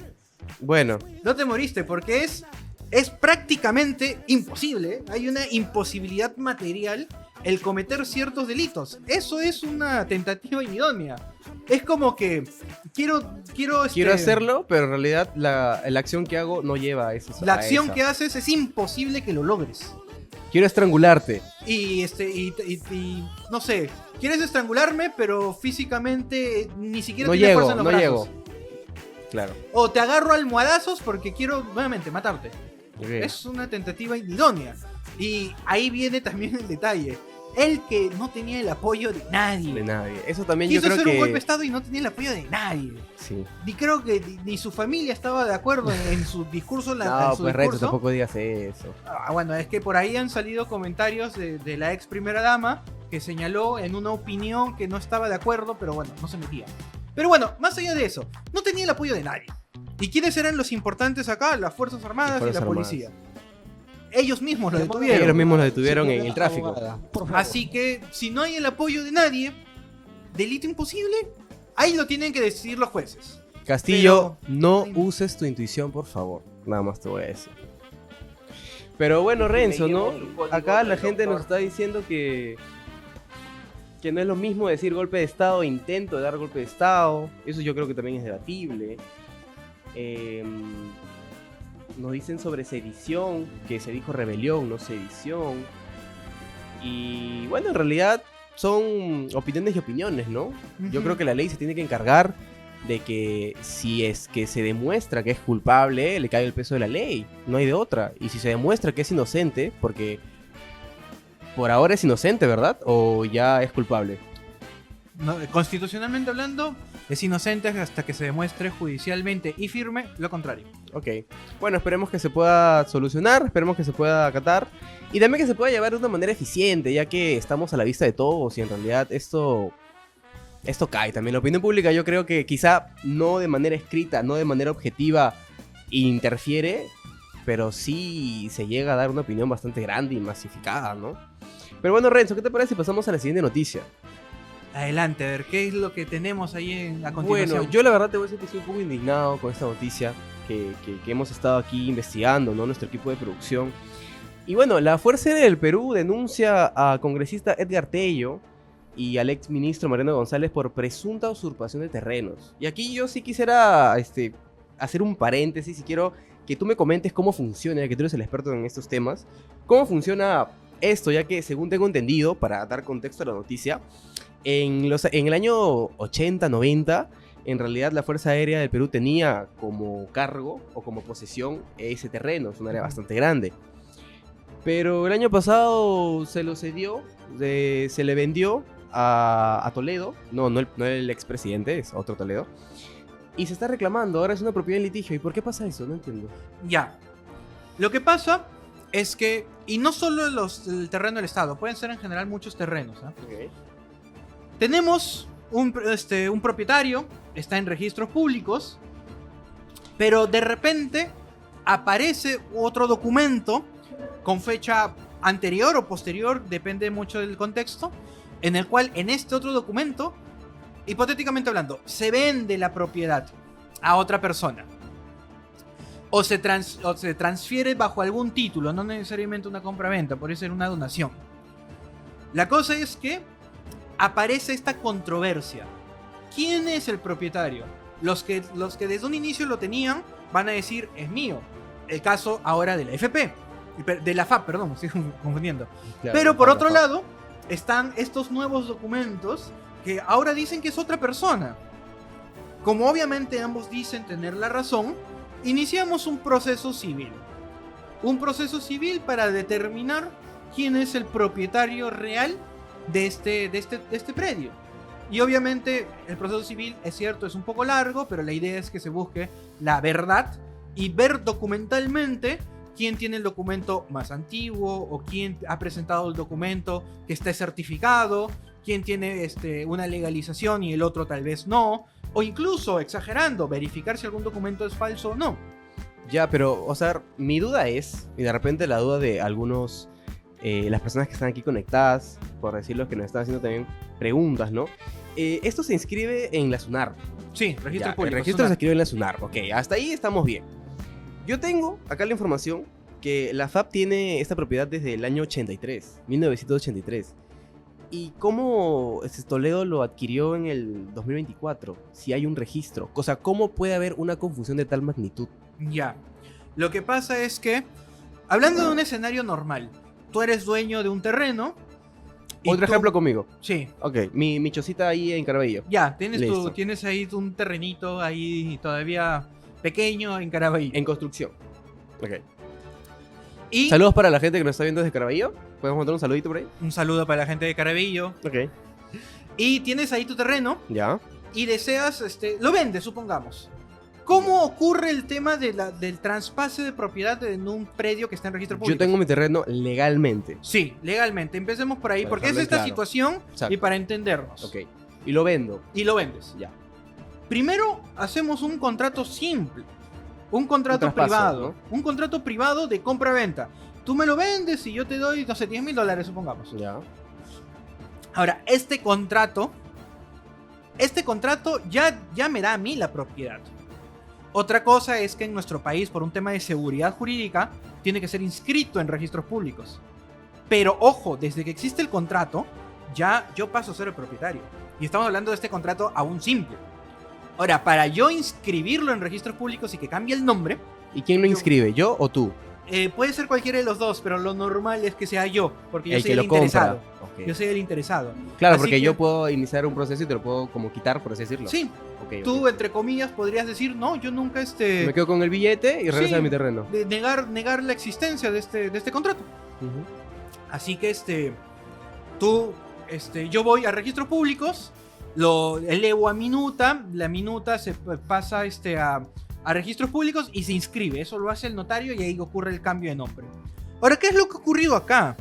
[SPEAKER 2] Bueno,
[SPEAKER 1] No te moriste porque es prácticamente imposible. Hay una imposibilidad material el cometer ciertos delitos. Eso es una tentativa inidónea. Es como que quiero
[SPEAKER 2] hacerlo, pero en realidad la acción que hago no lleva a eso.
[SPEAKER 1] La acción que haces es imposible que lo logres.
[SPEAKER 2] Quiero estrangularte.
[SPEAKER 1] Y no sé, quieres estrangularme, pero físicamente ni siquiera
[SPEAKER 2] No
[SPEAKER 1] tienes
[SPEAKER 2] llego,
[SPEAKER 1] fuerza en los
[SPEAKER 2] no
[SPEAKER 1] brazos.
[SPEAKER 2] llego. Claro.
[SPEAKER 1] O te agarro a almohadazos porque quiero nuevamente matarte.
[SPEAKER 2] Ok.
[SPEAKER 1] Es una tentativa idónea. Y ahí viene también el detalle. Él que no tenía el apoyo de nadie.
[SPEAKER 2] De nadie. Eso también
[SPEAKER 1] Quiso
[SPEAKER 2] yo creo
[SPEAKER 1] hacer
[SPEAKER 2] que...
[SPEAKER 1] un golpe de estado y no tenía el apoyo de nadie.
[SPEAKER 2] Sí.
[SPEAKER 1] Y creo que ni su familia estaba de acuerdo en su discurso.
[SPEAKER 2] No,
[SPEAKER 1] en su
[SPEAKER 2] pues Renzo,
[SPEAKER 1] discurso.
[SPEAKER 2] tampoco digas eso.
[SPEAKER 1] Bueno, es que por ahí han salido comentarios de la ex primera dama que señaló en una opinión que no estaba de acuerdo, pero bueno, no se metía. Pero bueno, más allá de eso, no tenía el apoyo de nadie. ¿Y quiénes eran los importantes acá? Las Fuerzas Armadas
[SPEAKER 2] Las Fuerzas
[SPEAKER 1] y la
[SPEAKER 2] Armadas.
[SPEAKER 1] policía. Ellos mismos lo
[SPEAKER 2] Ellos
[SPEAKER 1] detuvieron.
[SPEAKER 2] mismos lo detuvieron en el tráfico.
[SPEAKER 1] Así que si no hay el apoyo de nadie, delito imposible, ahí lo tienen que decidir los jueces.
[SPEAKER 2] Castillo,
[SPEAKER 1] Pero-
[SPEAKER 2] no uses tu intuición, por favor. Nada más te voy a decir. Pero bueno, Renzo, ¿no? Acá la gente nos está diciendo que no es lo mismo decir golpe de estado e intento de dar golpe de estado. Eso yo creo que también es debatible. Nos dicen sobre sedición, que se dijo rebelión, no sedición. Y bueno, en realidad son opiniones y opiniones, ¿no? Yo creo que la ley se tiene que encargar de que si es que se demuestra que es culpable, le cae el peso de la ley. No hay de otra. Y si se demuestra que es inocente, porque por ahora es inocente, ¿verdad? ¿O ya es culpable?
[SPEAKER 1] No, constitucionalmente hablando, es inocente hasta que se demuestre judicialmente y firme lo contrario.
[SPEAKER 2] Ok. Bueno, esperemos que se pueda solucionar, esperemos que se pueda acatar. Y también que se pueda llevar de una manera eficiente, ya que estamos a la vista de todos y en realidad esto cae también. La opinión pública yo creo que quizá no de manera escrita, no de manera objetiva interfiere, pero sí se llega a dar una opinión bastante grande y masificada, ¿no? Pero bueno, Renzo, ¿qué te parece si pasamos a la siguiente noticia?
[SPEAKER 1] Adelante, a ver, ¿qué es lo que tenemos ahí a continuación?
[SPEAKER 2] Bueno, yo la verdad te voy a decir que estoy un poco indignado con esta noticia, que hemos estado aquí investigando, ¿no? Nuestro equipo de producción. Y bueno, la Fuerza Aérea del Perú denuncia a congresista Edgar Tello y al ex ministro Mariano González por presunta usurpación de terrenos. Y aquí yo sí quisiera hacer un paréntesis y quiero que tú me comentes cómo funciona, ya que tú eres el experto en estos temas, cómo funciona esto, ya que según tengo entendido, para dar contexto a la noticia, en el año 80, 90, en realidad la Fuerza Aérea del Perú tenía como cargo o como posesión ese terreno, es un área bastante grande. Pero el año pasado se lo cedió, se le vendió a Toledo, no el expresidente, es otro Toledo, y se está reclamando, ahora es una propiedad en litigio. ¿Y por qué pasa eso? No entiendo.
[SPEAKER 1] Ya. Lo que pasa es que, y no solo el terreno del Estado, pueden ser en general muchos terrenos.
[SPEAKER 2] Okay.
[SPEAKER 1] Tenemos un propietario, está en registros públicos, pero de repente aparece otro documento con fecha anterior o posterior, depende mucho del contexto, en el cual en este otro documento, hipotéticamente hablando, se vende la propiedad a otra persona. O se transfiere bajo algún título, no necesariamente una compra-venta, puede ser una donación. La cosa es que aparece esta controversia. ¿Quién es el propietario? Los que desde un inicio lo tenían van a decir, es mío. El caso ahora de la FP. De la FAP, perdón, me estoy confundiendo.
[SPEAKER 2] Claro,
[SPEAKER 1] pero por otro lado, están estos nuevos documentos que ahora dicen que es otra persona. Como obviamente ambos dicen tener la razón, iniciamos un proceso civil. Un proceso civil para determinar quién es el propietario real de este predio. Y obviamente el proceso civil, es cierto, es un poco largo, pero la idea es que se busque la verdad y ver documentalmente quién tiene el documento más antiguo o quién ha presentado el documento que esté certificado, quién tiene una legalización y el otro tal vez no, o incluso, exagerando, verificar si algún documento es falso o no.
[SPEAKER 2] Ya, pero, o sea, mi duda es, y de repente la duda de algunos, las personas que están aquí conectadas, por decirlo, que nos están haciendo también preguntas, ¿no? Esto se inscribe en la SUNAR.
[SPEAKER 1] Sí, registro
[SPEAKER 2] Ya,
[SPEAKER 1] público.
[SPEAKER 2] el registro
[SPEAKER 1] SUNAR.
[SPEAKER 2] se inscribe en la SUNAR, ok, hasta ahí estamos bien. Yo tengo acá la información que la FAP tiene esta propiedad desde el año 83, 1983. ¿Y cómo Toledo lo adquirió en el 2024? Si hay un registro. O sea, ¿cómo puede haber una confusión de tal magnitud?
[SPEAKER 1] Ya. Lo que pasa es que, hablando de un escenario normal, tú eres dueño de un terreno. y
[SPEAKER 2] Otro
[SPEAKER 1] tú-
[SPEAKER 2] ejemplo conmigo.
[SPEAKER 1] Sí.
[SPEAKER 2] Ok, mi chocita ahí en Caraballo.
[SPEAKER 1] Ya,
[SPEAKER 2] Listo.
[SPEAKER 1] tienes ahí un terrenito ahí todavía pequeño en Caraballo.
[SPEAKER 2] En construcción. Ok.
[SPEAKER 1] Y
[SPEAKER 2] Saludos para la gente que nos está viendo desde Caraballo. ¿Podemos mandar un saludito por ahí?
[SPEAKER 1] un saludo para la gente de Caraballo.
[SPEAKER 2] Ok.
[SPEAKER 1] Y tienes ahí tu terreno
[SPEAKER 2] Ya.
[SPEAKER 1] y deseas, lo vendes, supongamos. ¿Cómo ocurre el tema del traspase de propiedad en un predio que está en registro público?
[SPEAKER 2] Yo tengo mi terreno legalmente.
[SPEAKER 1] Sí, legalmente. Empecemos por ahí,
[SPEAKER 2] Para
[SPEAKER 1] porque es
[SPEAKER 2] dejarlo en
[SPEAKER 1] esta
[SPEAKER 2] claro.
[SPEAKER 1] situación
[SPEAKER 2] Exacto.
[SPEAKER 1] y para entendernos.
[SPEAKER 2] Ok. Y lo vendo.
[SPEAKER 1] Y lo vendes.
[SPEAKER 2] Ya.
[SPEAKER 1] Primero hacemos un contrato simple. Un contrato
[SPEAKER 2] Un traspaso,
[SPEAKER 1] privado. Un contrato privado de compra-venta. Tú me lo vendes y yo te doy, no sé, $10,000, supongamos.
[SPEAKER 2] Ya.
[SPEAKER 1] Ahora, este contrato ya me da a mí la propiedad. Otra cosa es que en nuestro país, por un tema de seguridad jurídica, tiene que ser inscrito en registros públicos. Pero ojo, desde que existe el contrato, ya yo paso a ser el propietario. Y estamos hablando de este contrato aún simple. Ahora, para yo inscribirlo en registros públicos y que cambie el nombre,
[SPEAKER 2] ¿Y quién lo inscribe? ¿Yo o tú?
[SPEAKER 1] puede ser cualquiera de los dos, pero lo normal es que sea yo, porque yo
[SPEAKER 2] El
[SPEAKER 1] soy
[SPEAKER 2] que
[SPEAKER 1] el
[SPEAKER 2] lo
[SPEAKER 1] interesado.
[SPEAKER 2] compra. Ok.
[SPEAKER 1] Yo soy el interesado.
[SPEAKER 2] Claro,
[SPEAKER 1] Así
[SPEAKER 2] porque
[SPEAKER 1] que-
[SPEAKER 2] yo puedo iniciar un proceso y te lo puedo como quitar, por así decirlo.
[SPEAKER 1] Sí,
[SPEAKER 2] Ok,
[SPEAKER 1] tú,
[SPEAKER 2] ok.
[SPEAKER 1] entre comillas, podrías decir, no, yo nunca
[SPEAKER 2] Me quedo con el billete y regreso
[SPEAKER 1] Sí.
[SPEAKER 2] a mi terreno.
[SPEAKER 1] de negar la existencia de este contrato.
[SPEAKER 2] Ujú.
[SPEAKER 1] Así que yo voy a registros públicos, lo elevo a minuta, la minuta se pasa a registros públicos y se inscribe. Eso lo hace el notario y ahí ocurre el cambio de nombre. Ahora, ¿qué es lo que ha ocurrido acá?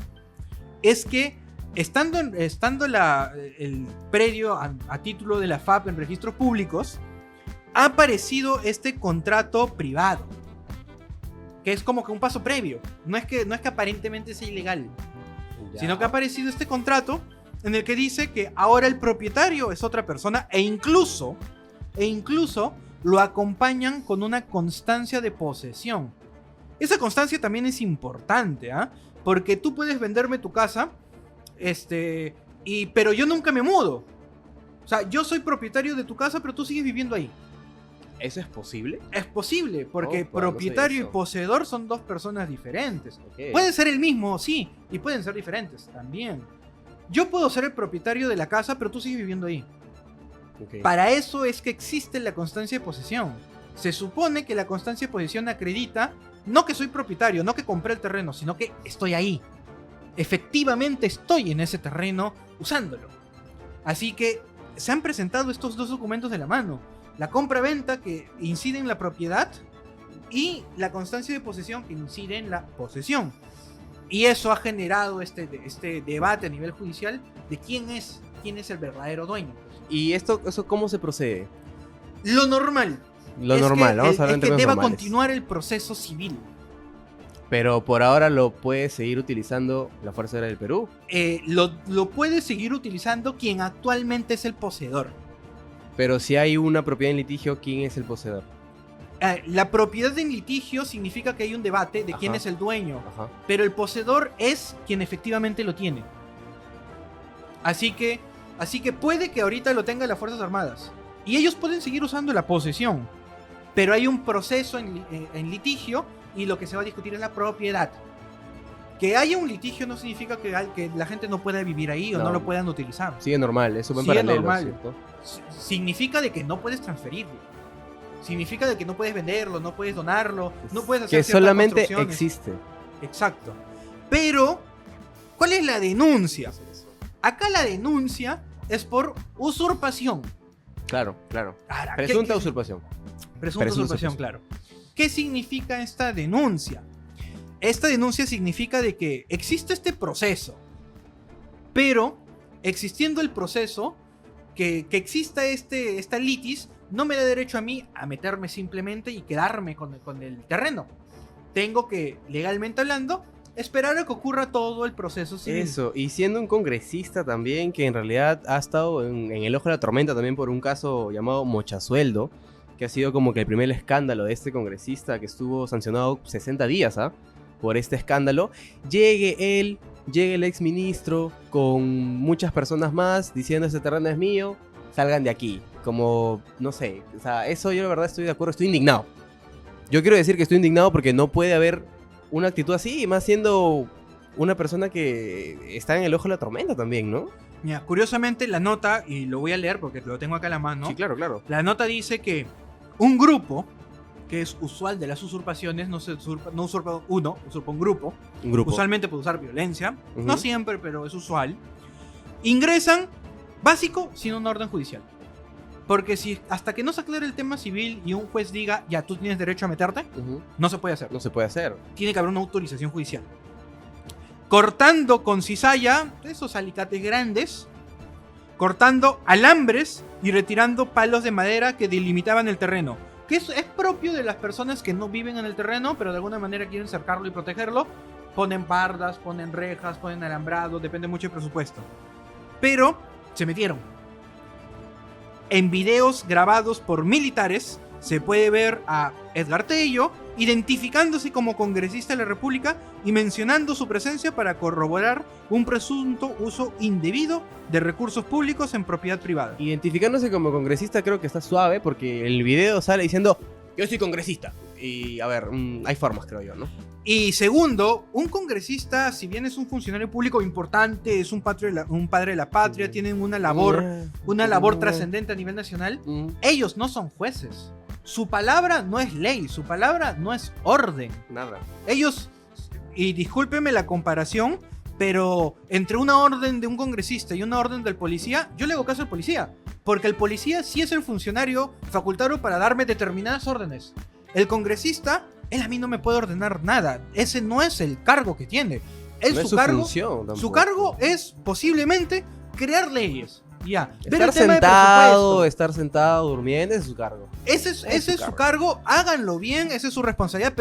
[SPEAKER 1] Es que estando el predio a título de la FAP en registros públicos, ha aparecido este contrato privado, que es como que un paso previo. No es que aparentemente sea ilegal,
[SPEAKER 2] Ya.
[SPEAKER 1] sino que ha aparecido este contrato en el que dice que ahora el propietario es otra persona e incluso lo acompañan con una constancia de posesión. Esa constancia también es importante, ¿ah? Porque tú puedes venderme tu casa, pero yo nunca me mudo. O sea, yo soy propietario de tu casa, pero tú sigues viviendo ahí.
[SPEAKER 2] ¿Eso es posible?
[SPEAKER 1] Es posible, porque
[SPEAKER 2] Opa, no
[SPEAKER 1] propietario
[SPEAKER 2] sabía
[SPEAKER 1] y
[SPEAKER 2] eso.
[SPEAKER 1] poseedor son dos personas diferentes.
[SPEAKER 2] Ok.
[SPEAKER 1] Pueden ser el mismo, sí, y pueden ser diferentes también. Yo puedo ser el propietario de la casa, pero tú sigues viviendo ahí.
[SPEAKER 2] Ok.
[SPEAKER 1] Para eso es que existe la constancia de posesión. Se supone que la constancia de posesión acredita no que soy propietario, no que compré el terreno, sino que estoy ahí. Efectivamente estoy en ese terreno usándolo. Así que se han presentado estos dos documentos de la mano. La compra-venta que incide en la propiedad y la constancia de posesión que incide en la posesión. Y eso ha generado este debate a nivel judicial de quién es el verdadero dueño.
[SPEAKER 2] ¿Y eso cómo se procede?
[SPEAKER 1] Lo normal
[SPEAKER 2] Lo
[SPEAKER 1] es
[SPEAKER 2] normal,
[SPEAKER 1] que,
[SPEAKER 2] vamos a hablar
[SPEAKER 1] es
[SPEAKER 2] en
[SPEAKER 1] que
[SPEAKER 2] términos
[SPEAKER 1] deba
[SPEAKER 2] normales.
[SPEAKER 1] continuar el proceso civil.
[SPEAKER 2] Pero por ahora lo puede seguir utilizando la Fuerza Aérea del Perú.
[SPEAKER 1] Lo puede seguir utilizando quien actualmente es el poseedor.
[SPEAKER 2] Pero si hay una propiedad en litigio, ¿quién es el poseedor?
[SPEAKER 1] La propiedad en litigio significa que hay un debate de quién
[SPEAKER 2] Ajá.
[SPEAKER 1] es el dueño,
[SPEAKER 2] Ajá.
[SPEAKER 1] pero el poseedor es quien efectivamente lo tiene. Así que puede que ahorita lo tengan las Fuerzas Armadas. Y ellos pueden seguir usando la posesión. Pero hay un proceso en litigio y lo que se va a discutir es la propiedad. Que haya un litigio no significa que la gente no pueda vivir ahí o no
[SPEAKER 2] No.
[SPEAKER 1] lo puedan utilizar.
[SPEAKER 2] Sigue normal, eso va en
[SPEAKER 1] Sigue
[SPEAKER 2] paralelo,
[SPEAKER 1] normal.
[SPEAKER 2] ¿cierto?
[SPEAKER 1] Significa de que no puedes transferirlo. Significa de que no puedes venderlo, no puedes donarlo, no puedes hacer
[SPEAKER 2] Que
[SPEAKER 1] ciertas
[SPEAKER 2] solamente
[SPEAKER 1] construcciones.
[SPEAKER 2] existe.
[SPEAKER 1] Exacto. Pero, ¿cuál es la denuncia? Acá la denuncia es por usurpación.
[SPEAKER 2] Claro, claro.
[SPEAKER 1] Ahora,
[SPEAKER 2] Presunta
[SPEAKER 1] ¿qué-
[SPEAKER 2] usurpación.
[SPEAKER 1] Presunta
[SPEAKER 2] Presunta
[SPEAKER 1] usurpación,
[SPEAKER 2] usurpación.
[SPEAKER 1] claro. ¿Qué significa esta denuncia? Esta denuncia significa de que existe este proceso, pero existiendo el proceso, que exista esta litis, no me da derecho a mí a meterme simplemente y quedarme con el terreno. Tengo que, legalmente hablando, esperar a que ocurra todo el proceso civil.
[SPEAKER 2] Eso, y siendo un congresista también que en realidad ha estado en el ojo de la tormenta también por un caso llamado Mochasueldo, que ha sido como que el primer escándalo de este congresista que estuvo sancionado 60 días, por este escándalo. Llegue el exministro con muchas personas más diciendo este terreno es mío, salgan de aquí. Como, no sé, o sea, eso yo la verdad estoy de acuerdo, estoy indignado. Yo quiero decir que estoy indignado porque no puede haber una actitud así, y más siendo una persona que está en el ojo de la tormenta también, ¿no?
[SPEAKER 1] Mira, curiosamente la nota, y lo voy a leer porque lo tengo acá a la mano,
[SPEAKER 2] Sí, claro, claro.
[SPEAKER 1] la nota dice que un grupo, que es usual de las usurpaciones, no usurpa uno, usurpa un grupo,
[SPEAKER 2] Un grupo.
[SPEAKER 1] usualmente puede usar violencia,
[SPEAKER 2] Ujú.
[SPEAKER 1] no siempre, pero es usual, ingresan básico sin una orden judicial. Porque si hasta que no se aclare el tema civil y un juez diga, ya tú tienes derecho a meterte,
[SPEAKER 2] Ujú.
[SPEAKER 1] no se puede hacer.
[SPEAKER 2] No se puede hacer.
[SPEAKER 1] Tiene que haber una autorización judicial. Cortando con cizalla, esos alicates grandes, cortando alambres y retirando palos de madera que delimitaban el terreno. Que es propio de las personas que no viven en el terreno, pero de alguna manera quieren cercarlo y protegerlo. Ponen bardas, ponen rejas, ponen alambrado, depende mucho del presupuesto. Pero se metieron. En videos grabados por militares se puede ver a Edgar Tello identificándose como congresista de la República y mencionando su presencia para corroborar un presunto uso indebido de recursos públicos en propiedad privada.
[SPEAKER 2] Identificándose como congresista creo que está suave porque el video sale diciendo yo soy congresista. Y a ver, hay formas creo yo, ¿no?
[SPEAKER 1] Y segundo, un congresista, si bien es un funcionario público importante, es un padre de la patria, tienen una labor trascendente a nivel nacional, ellos no son jueces. Su palabra no es ley, su palabra no es orden.
[SPEAKER 2] Nada.
[SPEAKER 1] Ellos, y discúlpeme la comparación, pero entre una orden de un congresista y una orden del policía, yo le hago caso al policía. Porque el policía sí es el funcionario facultado para darme determinadas órdenes. El congresista, él a mí no me puede ordenar nada. Ese no es el cargo que tiene. Él,
[SPEAKER 2] No es
[SPEAKER 1] su
[SPEAKER 2] su
[SPEAKER 1] cargo,
[SPEAKER 2] función tampoco.
[SPEAKER 1] su cargo es posiblemente crear leyes. Ya. Ver
[SPEAKER 2] Estar
[SPEAKER 1] el tema de
[SPEAKER 2] sentado,
[SPEAKER 1] presupuesto.
[SPEAKER 2] estar sentado durmiendo, ese es su cargo.
[SPEAKER 1] Ese es su cargo, háganlo bien, esa es su responsabilidad,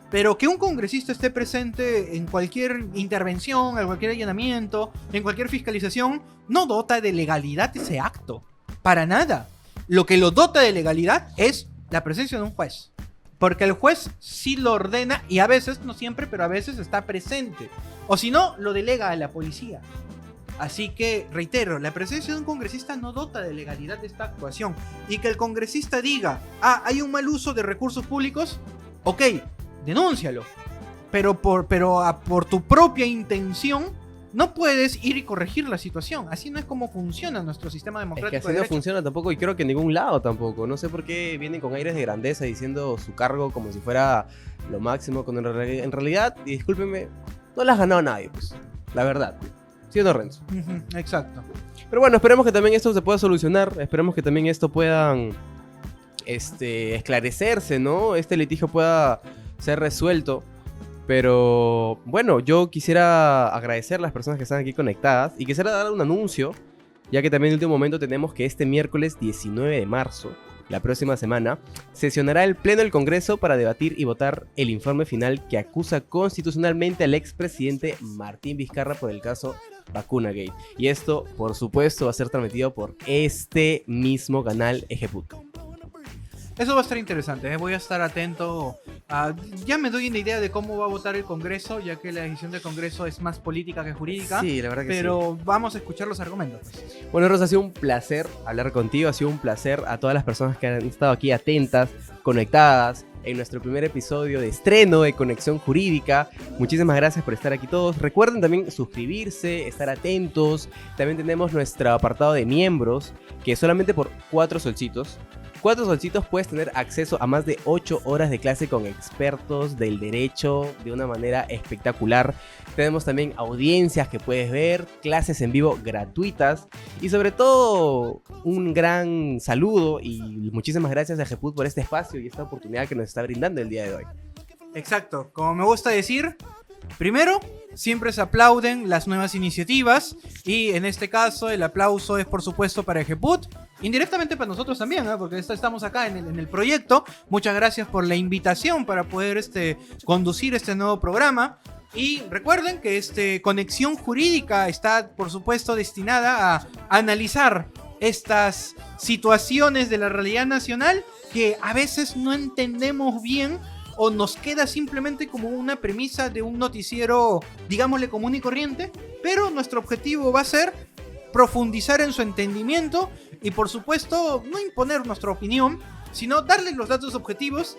[SPEAKER 1] pero que un congresista esté presente en cualquier intervención, en cualquier allanamiento, en cualquier fiscalización, no dota de legalidad ese acto. Para nada. Lo que lo dota de legalidad es la presencia de un juez. Porque el juez sí lo ordena y a veces, no siempre, pero a veces está presente. O si no, lo delega a la policía. Así que, reitero, la presencia de un congresista no dota de legalidad de esta actuación. Y que el congresista diga, hay un mal uso de recursos públicos, ok, denúncialo. Pero por tu propia intención, no puedes ir y corregir la situación. Así no es como funciona nuestro sistema
[SPEAKER 2] Es
[SPEAKER 1] democrático.
[SPEAKER 2] que así
[SPEAKER 1] de
[SPEAKER 2] no
[SPEAKER 1] derecho.
[SPEAKER 2] funciona tampoco y creo que en ningún lado tampoco. No sé por qué vienen con aires de grandeza diciendo su cargo como si fuera lo máximo, cuando en realidad, y discúlpenme, no las ha ganado nadie, pues. La verdad. ¿Sí o no, Renzo?
[SPEAKER 1] Ujú, exacto.
[SPEAKER 2] Pero bueno, esperemos que también esto se pueda solucionar. Esperemos que también esto puedan esclarecerse, ¿no? Este litigio pueda ser resuelto. Pero bueno, yo quisiera agradecer a las personas que están aquí conectadas y quisiera dar un anuncio, ya que también en último momento tenemos que este miércoles 19 de marzo, la próxima semana, sesionará el Pleno del Congreso para debatir y votar el informe final que acusa constitucionalmente al expresidente Martín Vizcarra por el caso Vacunagate. Y esto, por supuesto, va a ser transmitido por este mismo canal Ejeput.
[SPEAKER 1] Eso va a estar interesante, voy a estar atento. Ya me doy una idea de cómo va a votar el Congreso, ya que la decisión del Congreso es más política que jurídica.
[SPEAKER 2] Sí, la verdad que
[SPEAKER 1] pero vamos a escuchar los argumentos.
[SPEAKER 2] Bueno, Rosa, ha sido un placer hablar contigo, ha sido un placer a todas las personas que han estado aquí atentas, conectadas en nuestro primer episodio de estreno de Conexión Jurídica. Muchísimas gracias por estar aquí todos. Recuerden también suscribirse, estar atentos. También tenemos nuestro apartado de miembros, que solamente por 4 solcitos. 4 solcitos puedes tener acceso a más de 8 horas de clase con expertos del derecho de una manera espectacular. Tenemos también audiencias que puedes ver, clases en vivo gratuitas y sobre todo un gran saludo y muchísimas gracias a Ejeput por este espacio y esta oportunidad que nos está brindando el día de hoy.
[SPEAKER 1] Exacto, como me gusta decir, primero, siempre se aplauden las nuevas iniciativas y en este caso el aplauso es por supuesto para Ejeput, indirectamente para nosotros también, porque estamos acá en el proyecto. Muchas gracias por la invitación para poder conducir este nuevo programa. Y recuerden que Conexión Jurídica está por supuesto destinada a analizar estas situaciones de la realidad nacional que a veces no entendemos bien o nos queda simplemente como una premisa de un noticiero, digámosle, común y corriente, pero nuestro objetivo va a ser profundizar en su entendimiento y por supuesto no imponer nuestra opinión, sino darles los datos objetivos,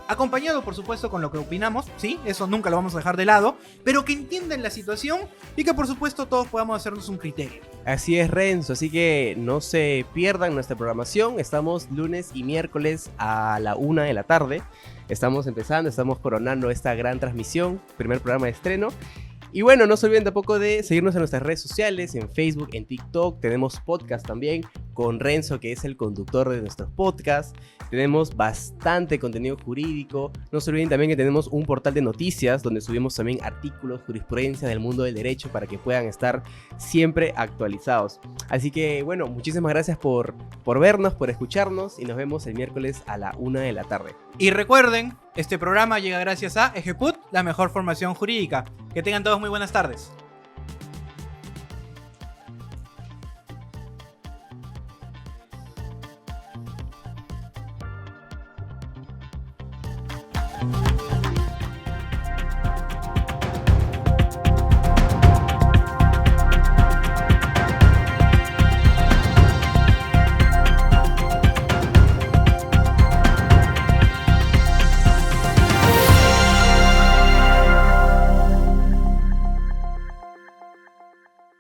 [SPEAKER 1] acompañado por supuesto con lo que opinamos, sí, eso nunca lo vamos a dejar de lado, pero que entiendan la situación y que por supuesto todos podamos hacernos un criterio.
[SPEAKER 2] Así es, Renzo, así que no se pierdan nuestra programación. Estamos lunes y miércoles a la 1 de la tarde. Estamos empezando, estamos coronando esta gran transmisión, primer programa de estreno. Y bueno, no se olviden tampoco de seguirnos en nuestras redes sociales, en Facebook, en TikTok. Tenemos podcast también con Renzo, que es el conductor de nuestros podcasts. Tenemos bastante contenido jurídico. No se olviden también que tenemos un portal de noticias donde subimos también artículos, jurisprudencia del mundo del derecho para que puedan estar siempre actualizados. Así que bueno, muchísimas gracias por vernos, por escucharnos y nos vemos el miércoles a la 1 de la tarde.
[SPEAKER 1] Y recuerden, este programa llega gracias a Ejeput, la mejor formación jurídica. Que tengan todos muy buenas tardes.